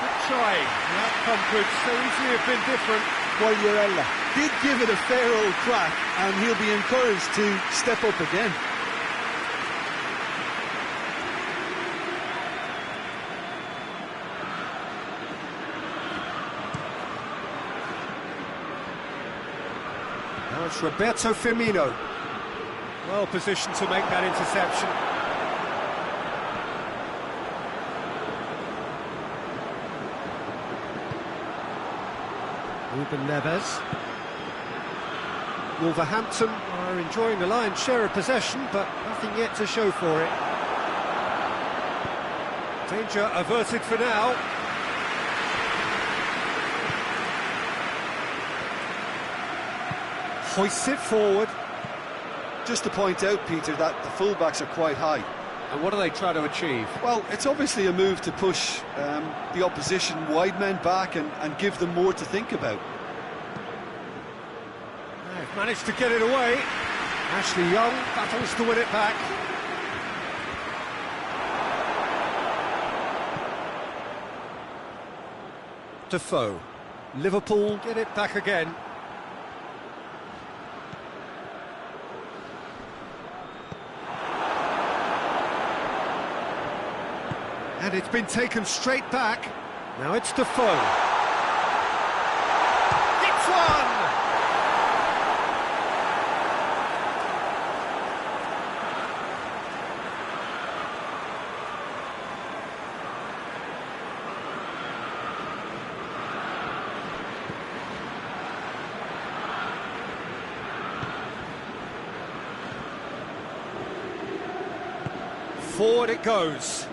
Good try. The outcome could so easily have been different. Quagliarella did give it a fair old crack, and he'll be encouraged to step up again. Now it's Roberto Firmino. Well positioned to make that interception. Ruben Neves. Wolverhampton are enjoying the lion's share of possession, but nothing yet to show for it. Danger averted for now. Hoists it forward. Just to point out, Peter, that the fullbacks are quite high. And what do they try to achieve? Well, it's obviously a move to push the opposition wide men back and give them more to think about. They've managed to get it away. Ashley Young battles to win it back. Defoe. Liverpool get it back again. And it's been taken straight back. Now it's Defoe. It's one! Forward it goes.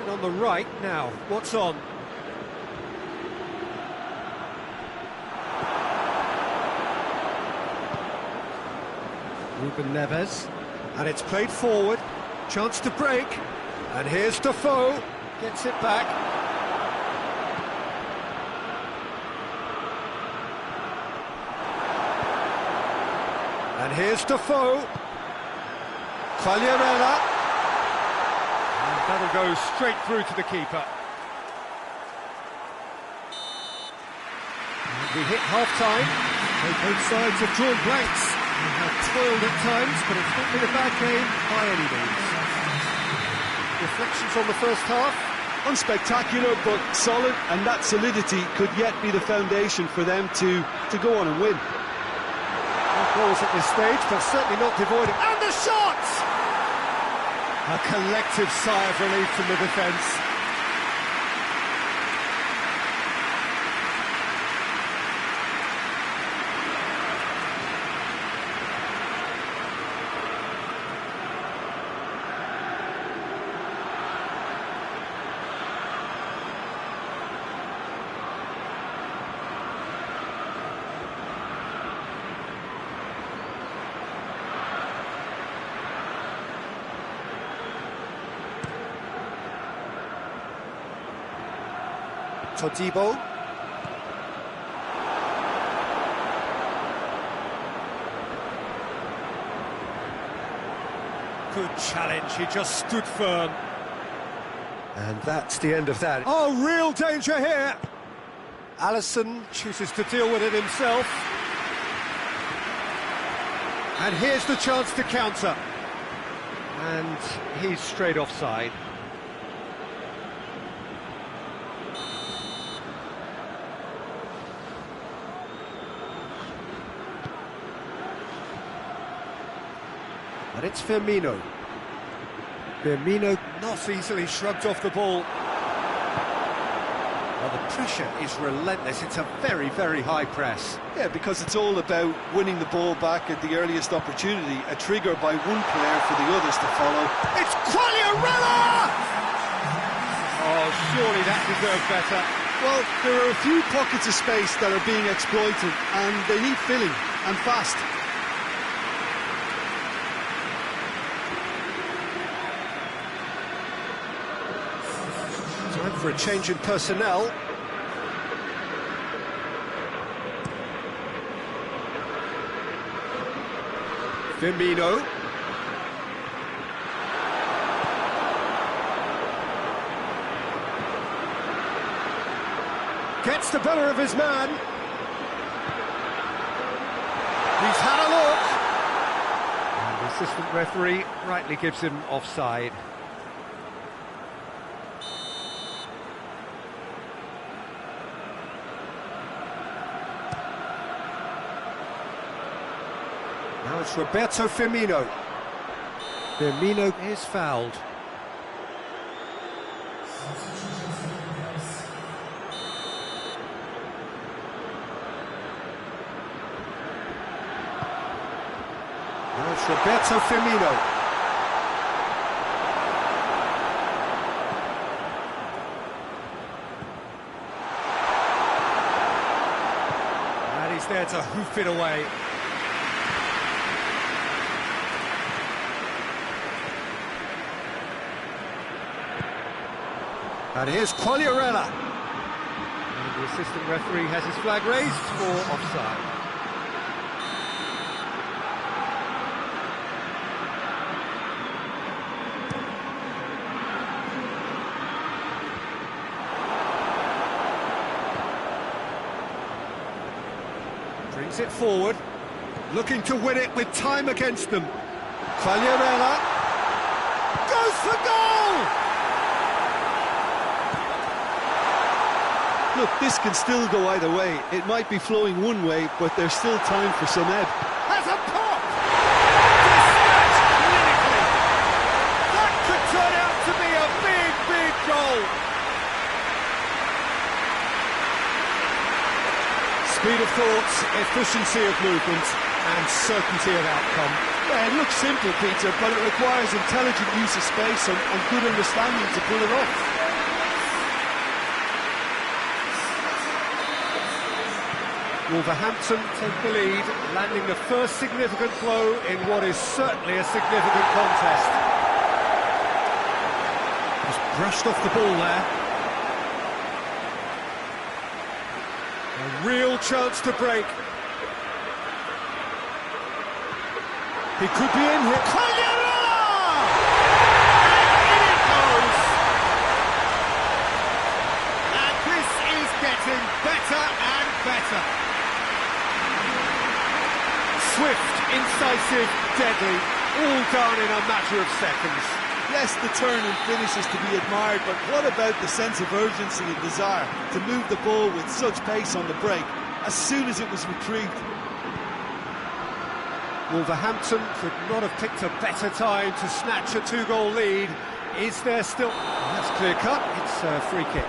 On the right now, what's on? Ruben Neves, and it's played forward, chance to break, and here's Defoe, gets it back. And here's Defoe, Quagliarella. That'll go straight through to the keeper. And we hit half-time. Both sides have drawn blanks. They have toiled at times, but it's not been a bad game by any means. Reflections on the first half? Unspectacular, but solid, and that solidity could yet be the foundation for them to go on and win. No goals at this stage, but certainly not devoid of... And the shot! A collective sigh of relief from the defence. Todibo. challenge, he just stood firm. And that's the end of that. Oh, real danger here! Alisson chooses to deal with it himself. And here's the chance to counter. And he's straight offside. And it's Firmino. Firmino not easily shrugged off the ball. Well, the pressure is relentless. It's a very, very high press. Yeah, because it's all about winning the ball back at the earliest opportunity, a trigger by one player for the others to follow. It's Quagliarella! Oh, surely that deserved better. Well, there are a few pockets of space that are being exploited, and they need filling, and fast. Time for a change in personnel. Firmino. Gets the better of his man. He's had a look. And the assistant referee rightly gives him offside. Now it's Roberto Firmino. Firmino is fouled. Now it's Roberto Firmino. And he's there to hoof it away. And here's Quagliarella. And the assistant referee has his flag raised for offside. Brings it forward, looking to win it with time against them. Quagliarella goes for goal! Look, this can still go either way. It might be flowing one way, but there's still time for some ebb. Has a pop! Dispatched clinically! That could turn out to be a big, big goal! Speed of thoughts, efficiency of movement, and certainty of outcome. Yeah, it looks simple, Peter, but it requires intelligent use of space and good understanding to pull it off. Wolverhampton take the lead, landing the first significant blow in what is certainly a significant contest. Just brushed off the ball there. A real chance to break. He could be in here. Quagliarella! And in it goes! And this is getting better and better. Swift, incisive, deadly, all done in a matter of seconds. Yes, the turn and finish is to be admired, but what about the sense of urgency and desire to move the ball with such pace on the break as soon as it was retrieved? Wolverhampton could not have picked a better time to snatch a two-goal lead. Is there still... That's clear cut, it's a free kick.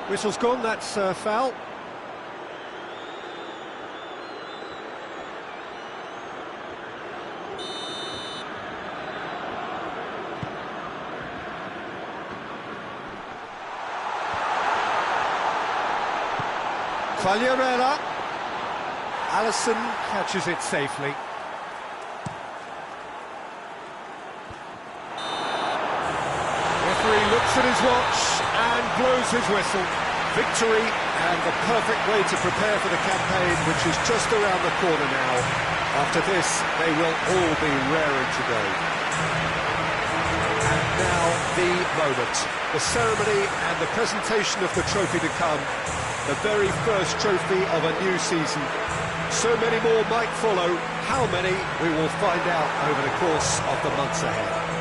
Whistle's gone, that's foul. Quagliarella. Alisson catches it safely. Referee looks looks at his watch and blows his whistle. Victory and the perfect way to prepare for the campaign, which is just around the corner now. After this, they will all be raring to go. And now the moment, the ceremony and the presentation of the trophy to come. The very first trophy of a new season. So many more might follow. How many, we will find out over the course of the months ahead.